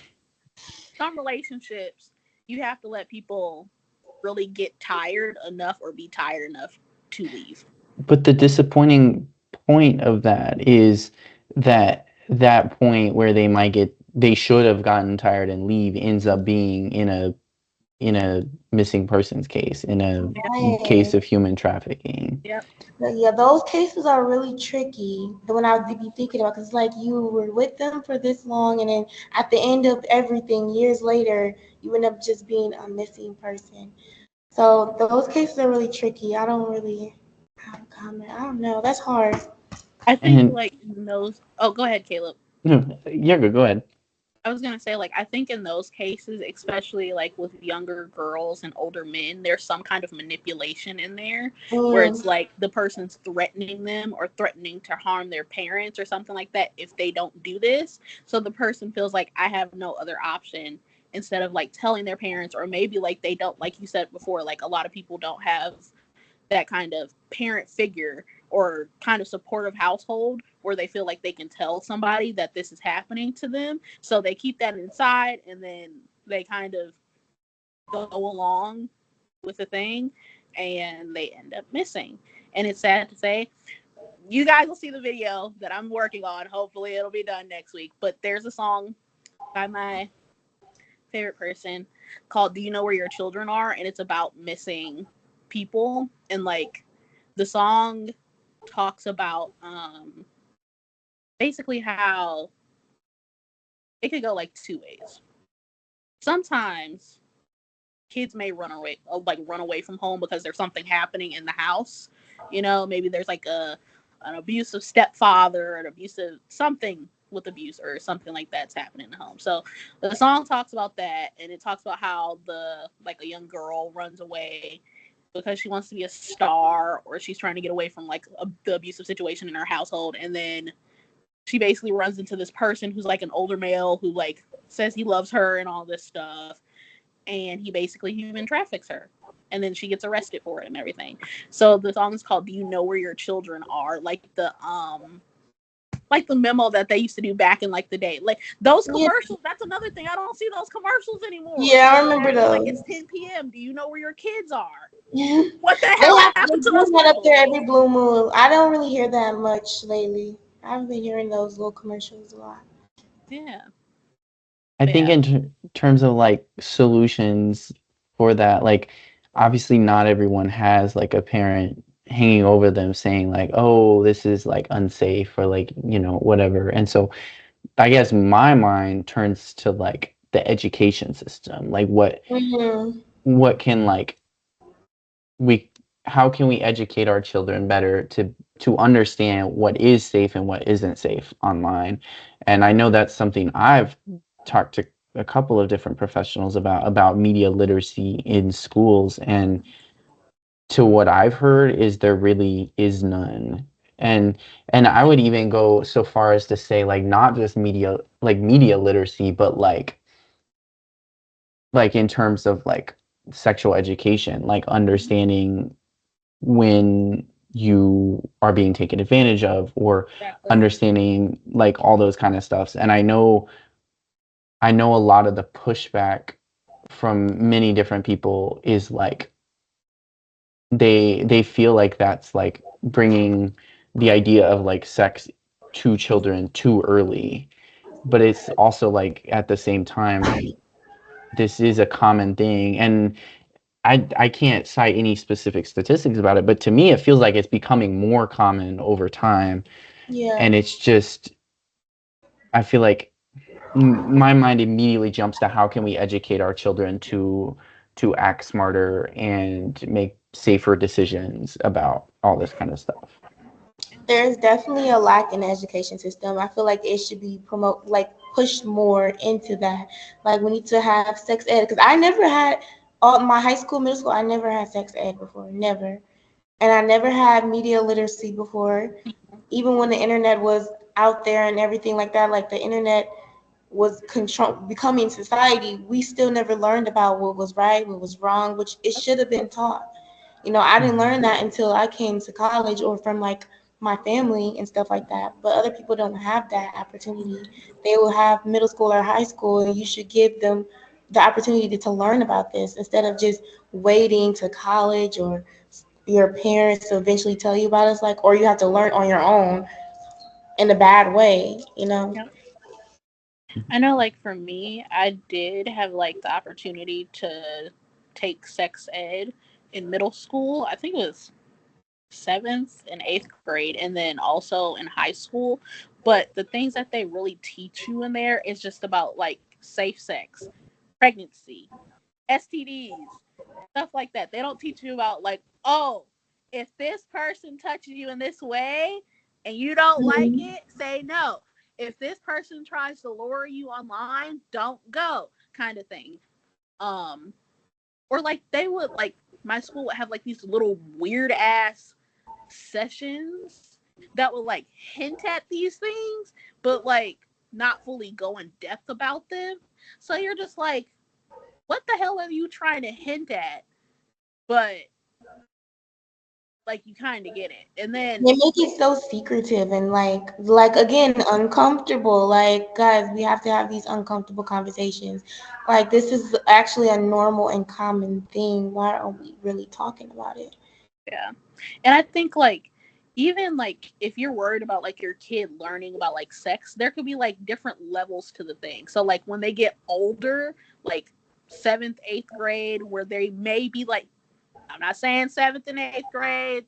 some relationships, you have to let people really get tired enough or be tired enough to leave. But the disappointing point of that is that that point where they should have gotten tired and leave ends up being in a missing persons case, in a right. case of human trafficking. Yep. But yeah, those cases are really tricky. The one I would be thinking about, because like you were with them for this long, and then at the end of everything, years later, you end up just being a missing person. So those cases are really tricky. I don't really have a comment. I don't know. That's hard. I think And like in those. Oh, go ahead, Caleb. no, yeah, go ahead. I was gonna say, like, I think in those cases, especially like with younger girls and older men, there's some kind of manipulation in there where Mm, it's like the person's threatening them or threatening to harm their parents or something like that if they don't do this. So the person feels like I have no other option instead of like telling their parents, or maybe like they don't, like you said before, like a lot of people don't have that kind of parent figure or kind of supportive household where they feel like they can tell somebody that this is happening to them. So they keep that inside, and then they kind of go along with the thing, and they end up missing. And it's sad to say, you guys will see the video that I'm working on. Hopefully it'll be done next week. But there's a song by my favorite person called "Do You Know Where Your Children Are?" and it's about missing people. And like the song talks about basically how it could go like two ways. Sometimes kids may run away from home because there's something happening in the house. You know, maybe there's like an abusive stepfather, an abusive something with abuse or something like that's happening in the home. So the song talks about that, and it talks about how a young girl runs away because she wants to be a star, or she's trying to get away from like the abusive situation in her household, and then she basically runs into this person who's like an older male who like says he loves her and all this stuff, and he basically human traffics her, and then she gets arrested for it and everything. So the song is called "Do You Know Where Your Children Are?" Like the memo that they used to do back in like the day, like those commercials. That's another thing, I don't see those commercials anymore. Yeah, I remember those. Like it's 10 p.m. Do you know where your kids are? What the hell happened to those that up there every blue moon. I don't really hear that much lately. I haven't been hearing those little commercials a lot. Yeah. I think in terms of like solutions for that, like obviously not everyone has like a parent hanging over them saying like, oh, this is like unsafe or like, you know, whatever. And so I guess my mind turns to like the education system. Like what can like we how can we educate our children better to understand what is safe and what isn't safe online? And I know that's something I've talked to a couple of different professionals about media literacy in schools, and to what I've heard is there really is none. And I would even go so far as to say like not just media literacy, but like in terms of like sexual education, like understanding when you are being taken advantage of, or understanding like all those kind of stuffs. And I know a lot of the pushback from many different people is like they feel like that's like bringing the idea of like sex to children too early, but it's also like at the same time this is a common thing. And I can't cite any specific statistics about it, but to me it feels like it's becoming more common over time. Yeah. And it's just, I feel like my mind immediately jumps to how can we educate our children to act smarter and make safer decisions about all this kind of stuff. There's definitely a lack in the education system. I feel like it should be pushed more into that. Like we need to have sex ed, because I never had all my high school, middle school. I never had sex ed before, never, and I never had media literacy before. Even when the internet was out there and everything like that, like the internet was becoming society, we still never learned about what was right, what was wrong, which it should have been taught. I didn't learn that until I came to college or from like my family and stuff like that. But other people don't have that opportunity. They will have middle school or high school, and you should give them the opportunity to learn about this instead of just waiting to college or your parents to eventually tell you about it. It's like, or you have to learn on your own in a bad way. Yep. I know, like for me, I did have like the opportunity to take sex ed in middle school. I think it was seventh and eighth grade, and then also in high school. But the things that they really teach you in there is just about like safe sex, pregnancy, STDs, stuff like that. They don't teach you about like, oh, if this person touches you in this way and you don't like it, say no. If this person tries to lure you online, don't go, kind of thing. Um, or like they would like my school would have like these little weird ass sessions that would like hint at these things, but like not fully go in depth about them. So you're just like, what the hell are you trying to hint at? But like you kind of get it. And then They make it so secretive and like again, uncomfortable. Like, guys, we have to have these uncomfortable conversations. Like, this is actually a normal and common thing. Why aren't we really talking about it? yeah. And I think like even like if you're worried about like your kid learning about like sex, there could be like different levels to the thing. So like when they get older, like 7th, 8th grade, where they may be like, I'm not saying 7th and 8th grade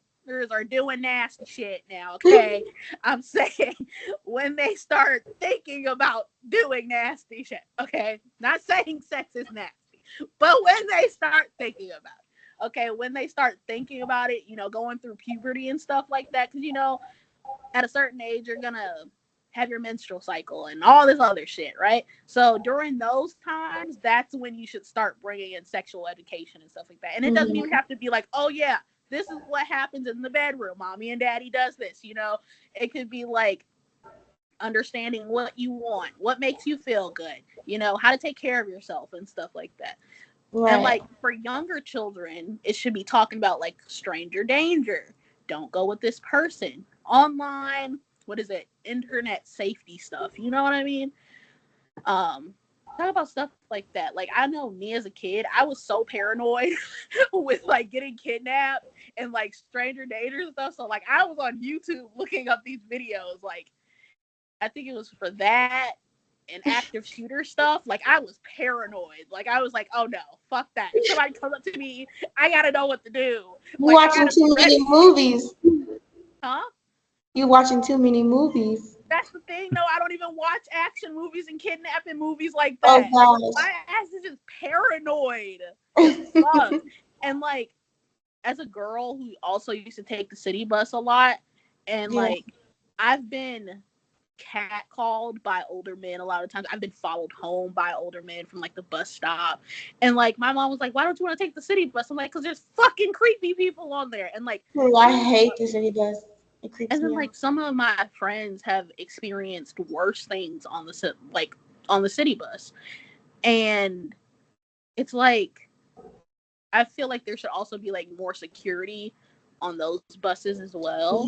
are doing nasty shit now, okay? I'm saying when they start thinking about doing nasty shit, okay? Not saying sex is nasty, but when they start thinking about it, okay? When they start thinking about it, going through puberty and stuff like that, because, at a certain age, you're gonna have your menstrual cycle and all this other shit, right? So during those times, that's when you should start bringing in sexual education and stuff like that. And it doesn't even have to be like, oh yeah, this is what happens in the bedroom. Mommy and daddy does this, It could be like understanding what you want, what makes you feel good, how to take care of yourself and stuff like that. And Right. like for younger children, it should be talking about like stranger danger. Don't go with this person. Online, what is it? Internet safety stuff. You know what I mean? Talk about stuff like that. Like I know me as a kid, I was so paranoid with like getting kidnapped and like stranger danger and stuff. So like I was on YouTube looking up these videos. Like I think it was for that and active shooter stuff. Like I was paranoid. Like I was like, oh no, fuck that. If somebody comes up to me, I gotta know what to do. You Like I watching gotta be too many ready. movies. Huh? You watching too many movies. That's the thing. No, I don't even watch action movies and kidnapping movies like Oh that. gosh. My ass is just paranoid as fuck. And like as a girl who also used to take the city bus a lot, and Yeah. like I've been catcalled by older men a lot of times. I've been followed home by older men from like the bus stop. And like my mom was like, why don't you want to take the city bus? I'm like, because there's fucking creepy people on there. And like Ooh, I hate the city bus. It creeps and then me out. like some of my friends have experienced worse things on on the city bus. And it's like I feel like there should also be like more security on those buses as well.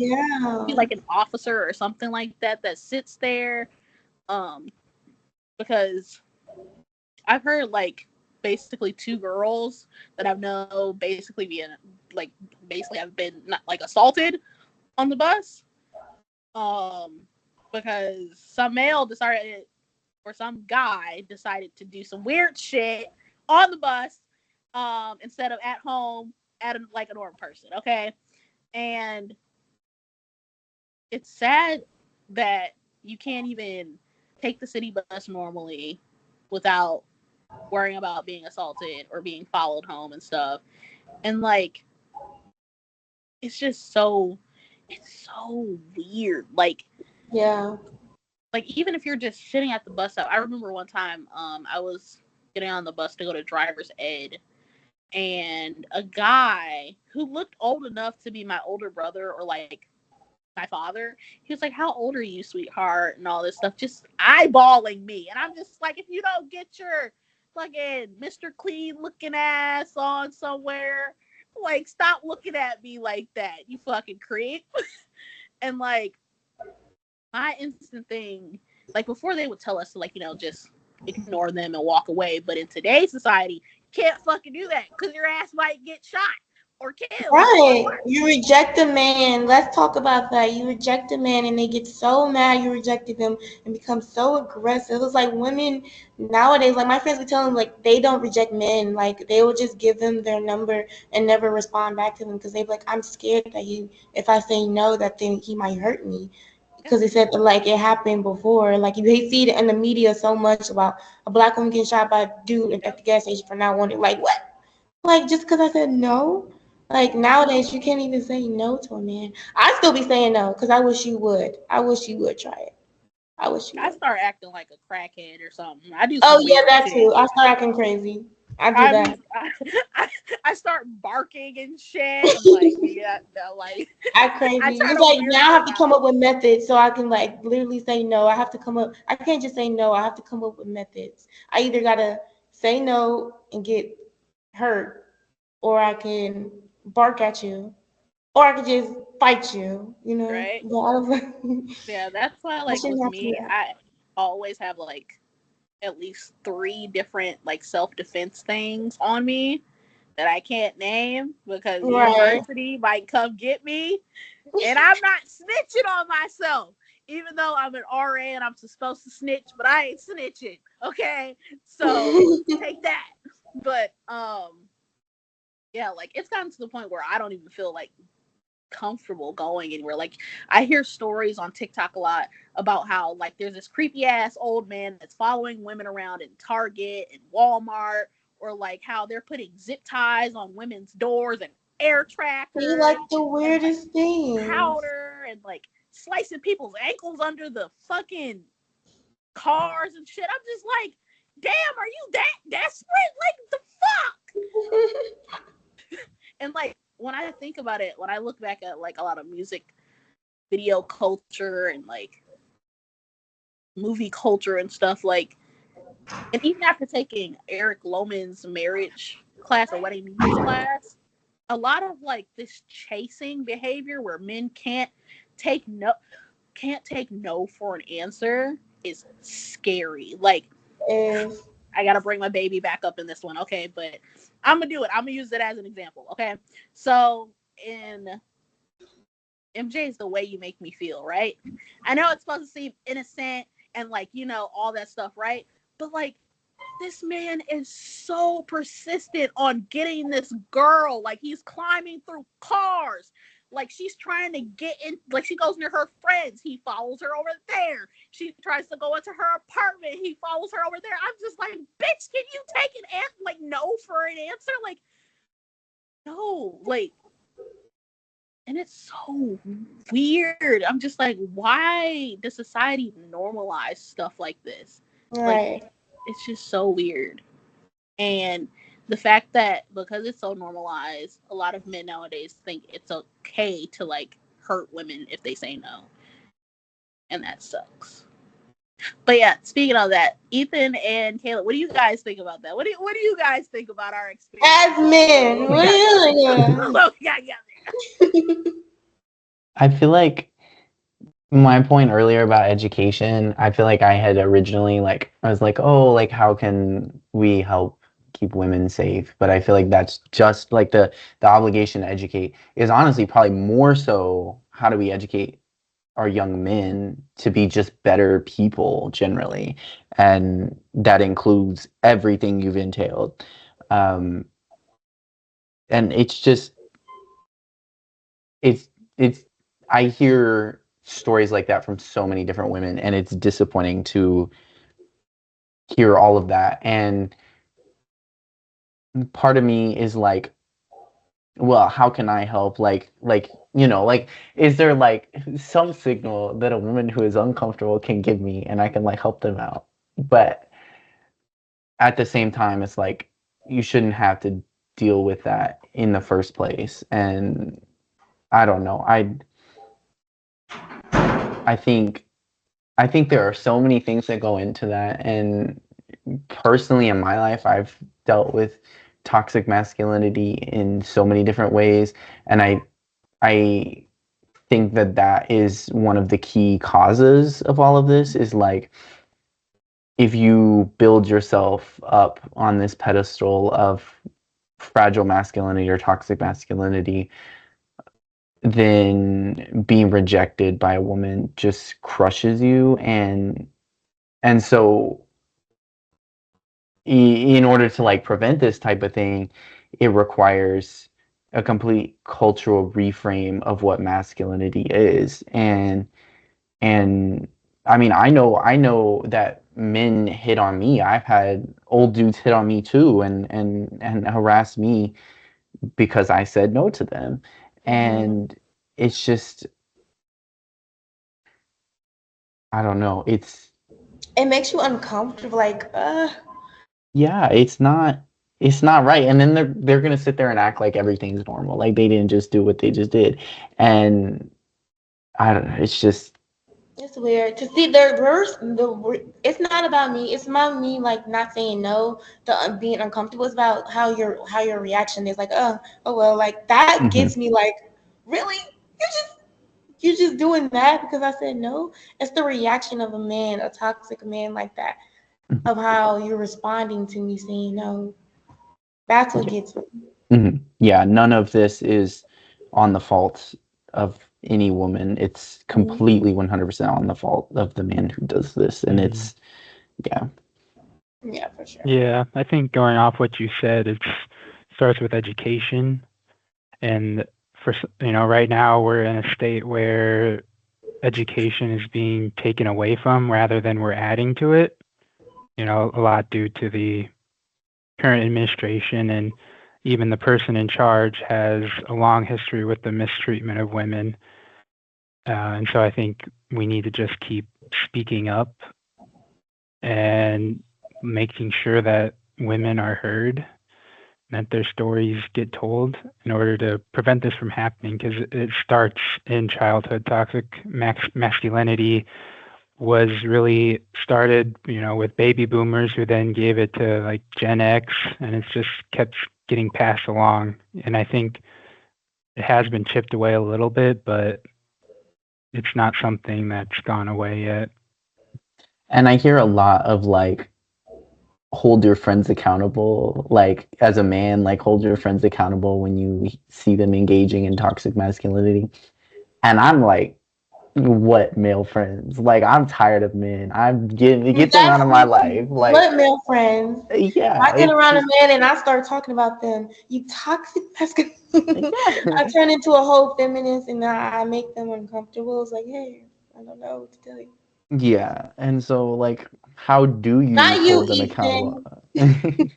Be Yeah. like an officer or something like that that sits there. Um, because I've heard like basically two girls that I've known basically being like basically have been not like assaulted on the bus. Um, because some male decided or some guy decided to do some weird shit on the bus, instead of at home like a normal person. Okay, and it's sad that you can't even take the city bus normally without worrying about being assaulted or being followed home and stuff. And like it's just it's so weird. Yeah. Like even if you're just sitting at the bus stop. I remember one time I was getting on the bus to go to driver's ed, and a guy who looked old enough to be my older brother or like my father, he was like, how old are you, sweetheart, and all this stuff, just eyeballing me. And I'm just like, if you don't get your fucking Mr. Clean looking ass on somewhere, like stop looking at me like that, you fucking creep. And like my instant thing, like before they would tell us to like, just ignore them and walk away. But in today's society, you can't fucking do that because your ass might get shot or killed or Right. what. You reject a man. Let's talk about that. You reject a man and they get so mad you rejected them and become so aggressive. It's like women nowadays, like my friends would tell them, like they don't reject men. Like they will just give them their number and never respond back to them because they're like, I'm scared that if I say no, that then he might hurt me. Yeah. Because they said like it happened before. Like they see it in the media so much about a black woman getting shot by a dude at Yep. the gas station for not wanting, like what? Like just because I said no? Like nowadays, you can't even say no to a man. I still be saying no because I wish you would. I wish you would try it. I wish you I would. start acting like a crackhead or something. I do Oh some yeah, weird that shit. too. I start acting crazy. I do I that. be I start barking and shit. I'm like, yeah, no, like Act I crazy. try It's to like weird now I have shit to come out. up with methods so I can like literally say no. I have to come up. I can't just say no. I have to come up with methods. I either gotta say no and get hurt, or I can bark at you or I could just fight you, right? But I was like, Yeah, that's why I like shouldn't with have to do me, I always have like at least three different like self defense things on me that I can't name because that. Right. university might come get me, and I'm not snitching on myself. Even though I'm an RA and I'm supposed to snitch, but I ain't snitching. Okay, so take that. But yeah, like it's gotten to the point where I don't even feel like comfortable going anywhere. Like I hear stories on TikTok a lot about how like there's this creepy ass old man that's following women around in Target and Walmart, or like how they're putting zip ties on women's doors and air See, trackers like the and like weirdest things. powder and like slicing people's ankles under the fucking cars and shit. I'm just like, damn, are you that desperate? Like the fuck? And like when I think about it, when I look back at like a lot of music video culture and like movie culture and stuff, like, and even after taking Eric Loman's marriage class or wedding meanings class, a lot of like this chasing behavior where men take no can't take no for an answer is scary. Like, Is I gotta bring my baby back up in this one, okay? But I'm gonna do it. I'm gonna use it as an example, okay? So in MJ is the way you make me feel, right? I know it's supposed to seem innocent and like, all that stuff, right? But like this man is so persistent on getting this girl. Like he's climbing through cars. Like she's trying to get in, like she goes near her friends. He follows her over there. She tries to go into her apartment. He follows her over there. I'm just like, bitch, can you take an answer? Like, no for an answer? Like, no. Like, and it's so weird. I'm just like, why does society normalize stuff like this? Like, right. it's just so weird. And the fact that because it's so normalized, a lot of men nowadays think it's okay to like hurt women if they say no. And that sucks. But yeah, speaking of that, Ethan and Caleb, what do you guys think about that? What do you guys think about our experience? As men, What we got really? what we got there? I feel like my point earlier about education, I feel like I had originally like I was like, oh, like how can we help keep women safe? But I feel like that's just like the obligation to educate is honestly probably more so how do we educate our young men to be just better people generally, and that includes everything you've entailed. Um, and it's it's I hear stories like that from so many different women, and it's disappointing to hear all of that. And part of me is like, well, how can I help? Like, is there like some signal that a woman who is uncomfortable can give me, and I can like help them out? But at the same time, it's like you shouldn't have to deal with that in the first place. And I don't know. I think I think there are so many things that go into that. And personally, in my life, I've dealt with toxic masculinity in so many different ways, and I think that that is one of the key causes of all of this. Is like if you build yourself up on this pedestal of fragile masculinity or toxic masculinity, then being rejected by a woman just crushes you. And so in order to like prevent this type of thing, it requires a complete cultural reframe of what masculinity is. And I mean, I know that men hit on me. I've had old dudes hit on me too, and harass me because I said no to them. Mhm. And it's just, I don't know. It makes you uncomfortable, like, Yeah, it's not right. And then they're gonna sit there and act like everything's normal, like they didn't just do what they just did. And I don't know. It's just it's weird to see the worst. It's not about me. It's about me, like not saying no, the being uncomfortable. It's about how your reaction is. Like, oh well, like that Mhm. gets me like, really? You're just doing that because I said no? It's the reaction of a man, a toxic man like that, of how you're responding to me saying no. That's what gets me. Yeah, none of this is on the fault of any woman. It's completely 100% on the fault of the man who does this. And it's, yeah. Yeah, for sure. Yeah, I think going off what you said, it starts with education. And right now we're in a state where education is being taken away from rather than we're adding to it. A lot due to the current administration, and even the person in charge has a long history with the mistreatment of women. And so I think we need to just keep speaking up and making sure that women are heard, that their stories get told in order to prevent this from happening, because it starts in childhood. Toxic masculinity was really started, with baby boomers who then gave it to like Gen X, and it's just kept getting passed along. And I think it has been chipped away a little bit, but it's not something that's gone away yet. And I hear a lot of like, hold your friends accountable. Like, as a man, like, hold your friends accountable when you see them engaging in toxic masculinity. And I'm like, what male friends? Like, I'm tired of men. Get them out of my life. Like, What male friends? yeah, I get it's around a just, man and I start talking about them. You toxic masculine. yeah. I turn into a whole feminist and I make them uncomfortable. It's like, hey, I don't know what to tell you. Yeah. And so, like, how do you Not you, hold them accountable? Ethan.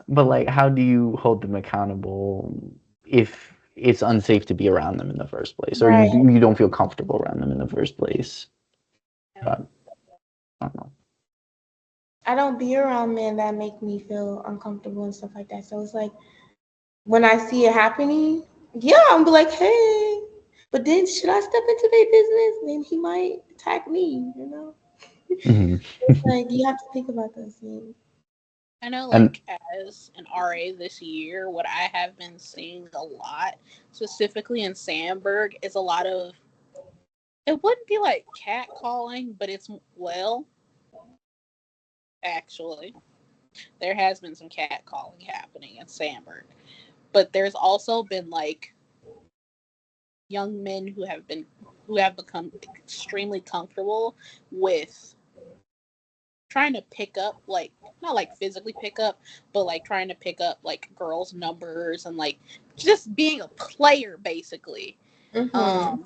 But like, how do you hold them accountable if it's unsafe to be around them in the first place, or Right. you don't feel comfortable around them in the first place? But I don't know. I don't be around men that make me feel uncomfortable and stuff like that. So it's like when I see it happening, yeah, I'm be like, hey. But then should I step into their business? Then he might attack me, you know? Mhm. It's like you have to think about those things. I know, And like, as an RA this year, what I have been seeing a lot, specifically in Sandburg, is a lot of, it wouldn't be like catcalling, but it's, well, actually, there has been some catcalling happening in Sandburg. But there's also been, like, young men who have become extremely comfortable with trying to pick up, like, not like physically pick up, but like trying to pick up like girls' numbers and like just being a player basically. Mm-hmm. Um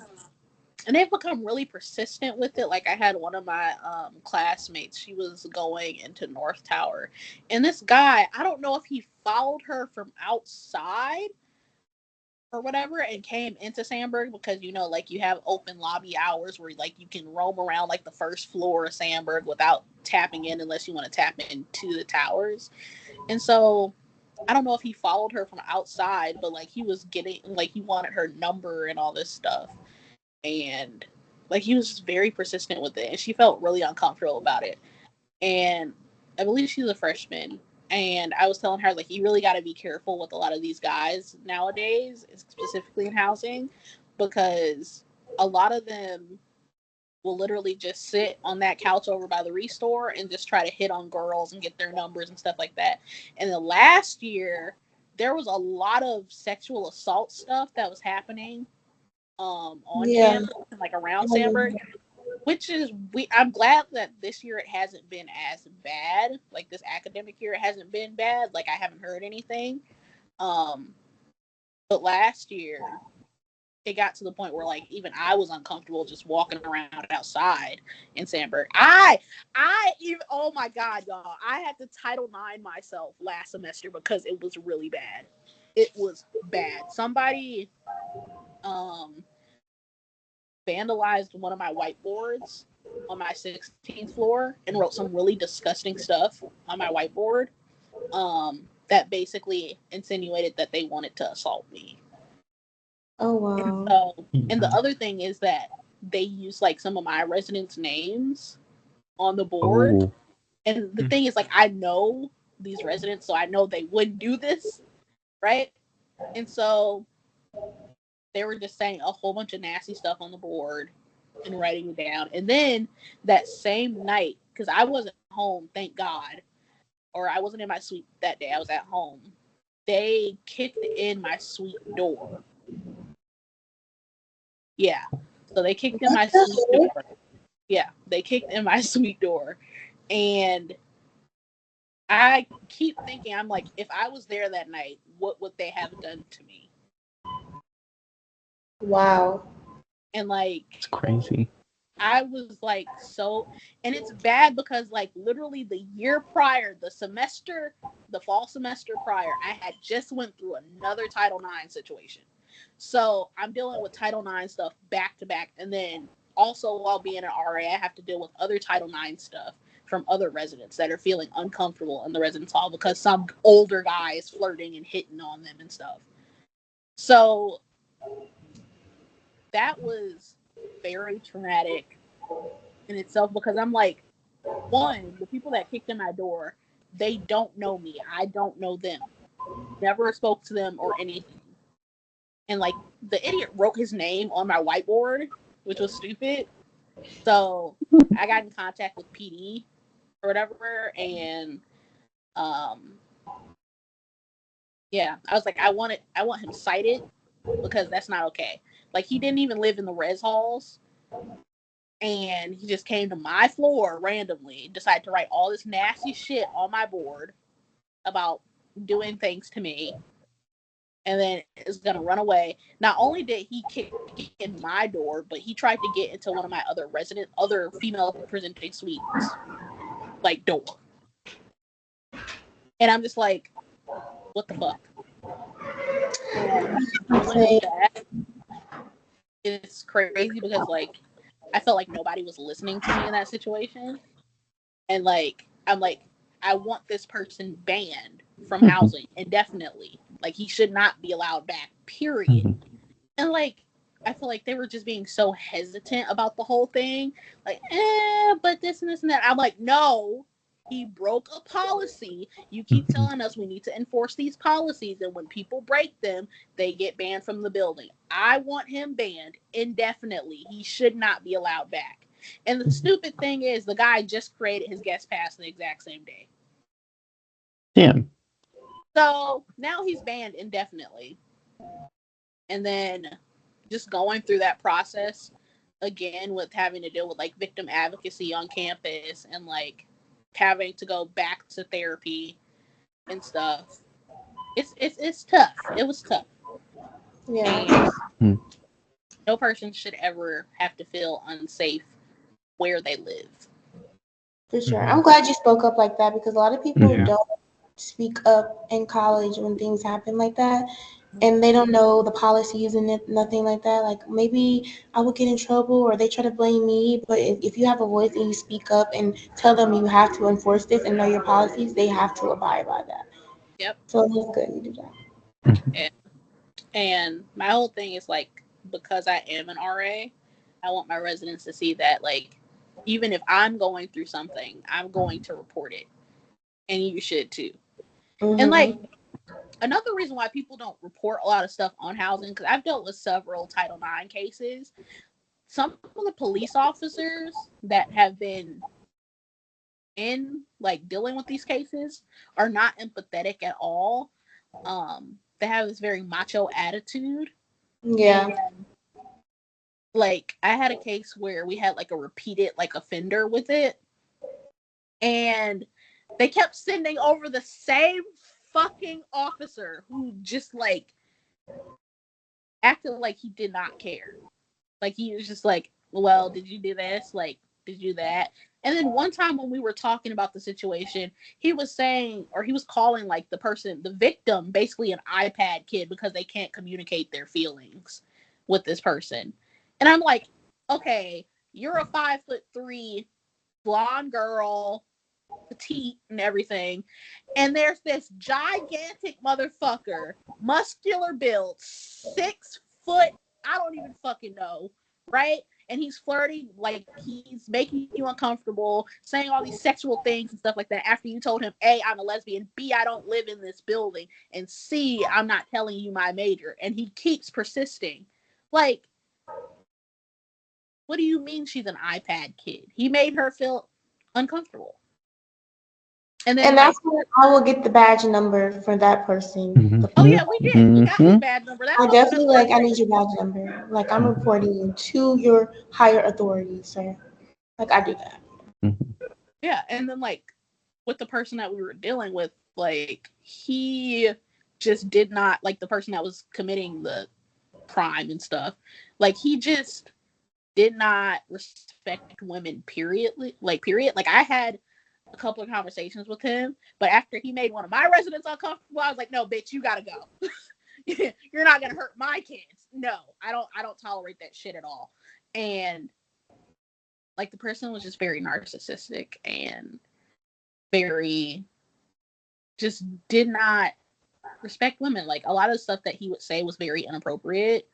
and they've become really persistent with it. Like, I had one of my classmates, she was going into North Tower, and this guy, I don't know if he followed her from outside or whatever and came into Sandburg, because like, you have open lobby hours where like you can roam around like the first floor of Sandburg without tapping in, unless you want to tap into the towers. And so I don't know if he followed her from outside, but like he was getting, like, he wanted her number and all this stuff. And like he was just very persistent with it, and she felt really uncomfortable about it. And I believe she's a freshman. And I was telling her, like, you really got to be careful with a lot of these guys nowadays, specifically in housing, because a lot of them will literally just sit on that couch over by the restore and just try to hit on girls and get their numbers and stuff like that. And the last year, there was a lot of sexual assault stuff that was happening on Yeah. campus and like around Sandburg, which is, I'm glad that this year it hasn't been as bad. Like, this academic year, it hasn't been bad. Like, I haven't heard anything. Um, but last year it got to the point where like even I was uncomfortable just walking around outside in Sandburg. I even, oh my god, y'all, I had to Title IX myself last semester because it was really bad. It was bad. Somebody um vandalized one of my whiteboards on my 16th floor and wrote some really disgusting stuff on my whiteboard, that basically insinuated that they wanted to assault me. Oh And wow. so, and the Yeah. other thing is that they use like some of my residents' names on the board. oh, And the thing is, like, I know these residents, so I know they wouldn't do this, right? And so They were just saying a whole bunch of nasty stuff on the board and writing it down. And then that same night, because I wasn't home, thank God, or I wasn't in my suite that day, I was at home, they kicked in my suite door. Yeah. So they kicked in my suite door. Yeah, they kicked in my suite door. And I keep thinking, I'm like, if I was there that night, what would they have done to me? Wow. And like, It's crazy. I was like, so, and it's bad because like literally the year prior, the fall semester prior, I had just went through another Title IX situation. So I'm dealing with Title IX stuff back to back. And then also while being an RA, I have to deal with other Title IX stuff from other residents that are feeling uncomfortable in the residence hall because some older guy is flirting and hitting on them and stuff. So that was very traumatic in itself because I'm like, one, the people that kicked in my door, they don't know me. I don't know them. Never spoke to them or anything. And like the idiot wrote his name on my whiteboard, which was stupid. So I got in contact with PD or whatever, and yeah, I was like, I want him cited because that's not okay. Like he didn't even live in the res halls, and he just came to my floor randomly, decided to write all this nasty shit on my board about doing things to me, and then is gonna run away. Not only did he kick in my door, but he tried to get into one of my other female presenting suites, like door. And I'm just like, what the fuck? And dealing with that, it's crazy because like I felt like nobody was listening to me in that situation. And like I'm like, I want this person banned from housing indefinitely. Like he should not be allowed back, period. And like I feel like they were just being so hesitant about the whole thing. Like, but this and this and that. I'm like, no, he broke a policy. You keep telling us we need to enforce these policies, and when people break them, they get banned from the building. I want him banned indefinitely. He should not be allowed back. And the stupid thing is, the guy just created his guest pass the exact same day. Damn. So now he's banned indefinitely. And then just going through that process again with having to deal with like victim advocacy on campus and like having to go back to therapy and stuff. It's tough. It was tough. Yeah. And no person should ever have to feel unsafe where they live. For sure. I'm glad you spoke up like that because a lot of people don't speak up in college when things happen like that. And they don't know the policies and nothing like that. Like maybe I would get in trouble or they try to blame me. But if you have a voice and you speak up and tell them you have to enforce this and know your policies, they have to abide by that. Yep. So it's good you do that. And my whole thing is like, because I am an RA, I want my residents to see that like, even if I'm going through something, I'm going to report it. And you should too. And like, another reason why people don't report a lot of stuff on housing, because I've dealt with several Title IX cases, some of the police officers that have been in like dealing with these cases are not empathetic at all. They have this very macho attitude. Yeah. And, like I had a case where we had like a repeated like offender with it, and they kept sending over the same fucking officer who just like acted like he did not care. Like he was just like, well, did you do this? Like, did you do that? And then one time when we were talking about the situation, he was saying, or he was calling like the victim, basically an iPad kid because they can't communicate their feelings with this person. And I'm like, okay, you're a 5'3" blonde girl, petite and everything. And there's this gigantic motherfucker, muscular build, 6 foot, I don't even fucking know, right? and he's flirting, like he's making you uncomfortable, saying all these sexual things and stuff like that after you told him, A, I'm a lesbian, B, I don't live in this building, and C, I'm not telling you my major. And he keeps persisting. Like, what do you mean she's an iPad kid? He made her feel uncomfortable. And then, And that's when I will get the badge number for that person. Mhm. oh yeah, we did. We got his badge number. That I was definitely another I need your badge number. Like, I'm reporting you to your higher authority, sir. Like, I do that. Yeah, and then like with the person that we were dealing with, like he just did not, like the person that was committing the crime and stuff, like he just did not respect women, period. Like I had a couple of conversations with him, but after he made one of my residents uncomfortable, I was like, no, bitch, you gotta go. You're not gonna hurt my kids. No, I don't tolerate that shit at all. And like the person was just very narcissistic and very just did not respect women. Like a lot of the stuff that he would say was very inappropriate.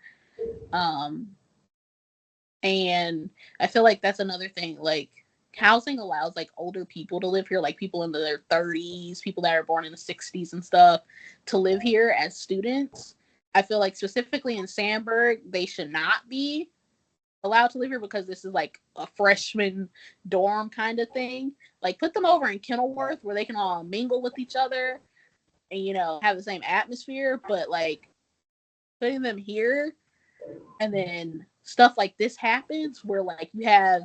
And I feel like that's another thing. Like housing allows like older people to live here, like people in their 30s, people that are born in the 60s and stuff, to live here as students. I feel like specifically in Sandburg, they should not be allowed to live here because this is like a freshman dorm kind of thing. Like put them over in Kenilworth where they can all mingle with each other and, you know, have the same atmosphere. But like putting them here and then stuff like this happens where like you have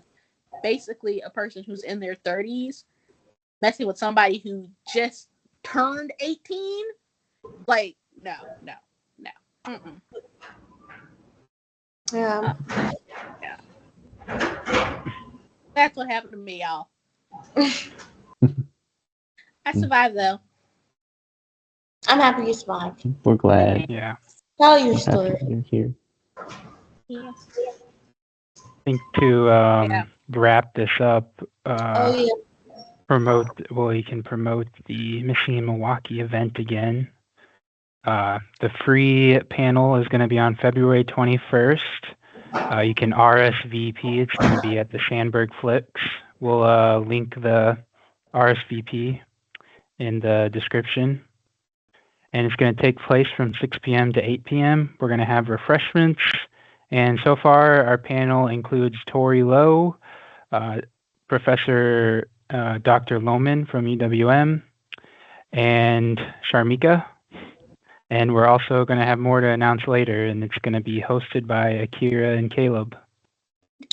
basically a person who's in their 30s messing with somebody who just turned 18. Like, no. Mm-mm. Yeah. Yeah. That's what happened to me, y'all. I survived though. I'm happy you survived. We're glad. Yeah. Tell your We're story. happy you're here. Yes. I think to wrap this up, Oh, yeah. you can promote the Missing in Milwaukee event again. The free panel is going to be on February 21st. You can RSVP. It's going to be at the Sandburg Flicks. We'll link the RSVP in the description. And it's going to take place from 6 p.m. to 8 p.m. We're going to have refreshments. And so far, our panel includes Tori Lowe, Professor Dr. Lohman from UWM, and Sharmika. And we're also going to have more to announce later, and it's going to be hosted by Akira and Caleb.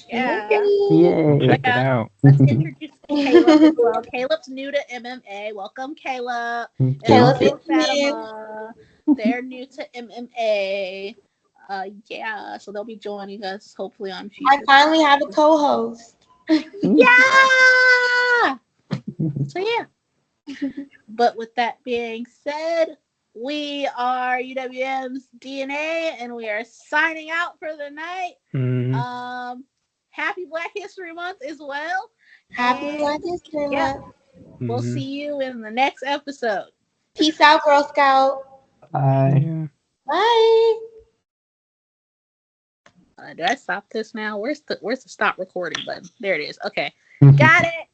Yeah. Yay. Check it out. Let's introduce Caleb as well. Caleb's new to MMA. Welcome, Caleb. Caleb And is Fatima. They're new to MMA. Yeah, so they'll be joining us hopefully on future. I finally have a co-host. Yeah. So yeah. But with that being said, we are UWM's DNA, and we are signing out for the night. Mm-hmm. Happy Black History Month as well. Happy Black History Month. We'll see you in the next episode. Peace out, Girl Scout. Bye. Yeah. Bye. Do I stop this now? Where's the stop recording button? There it is. Okay. Got it.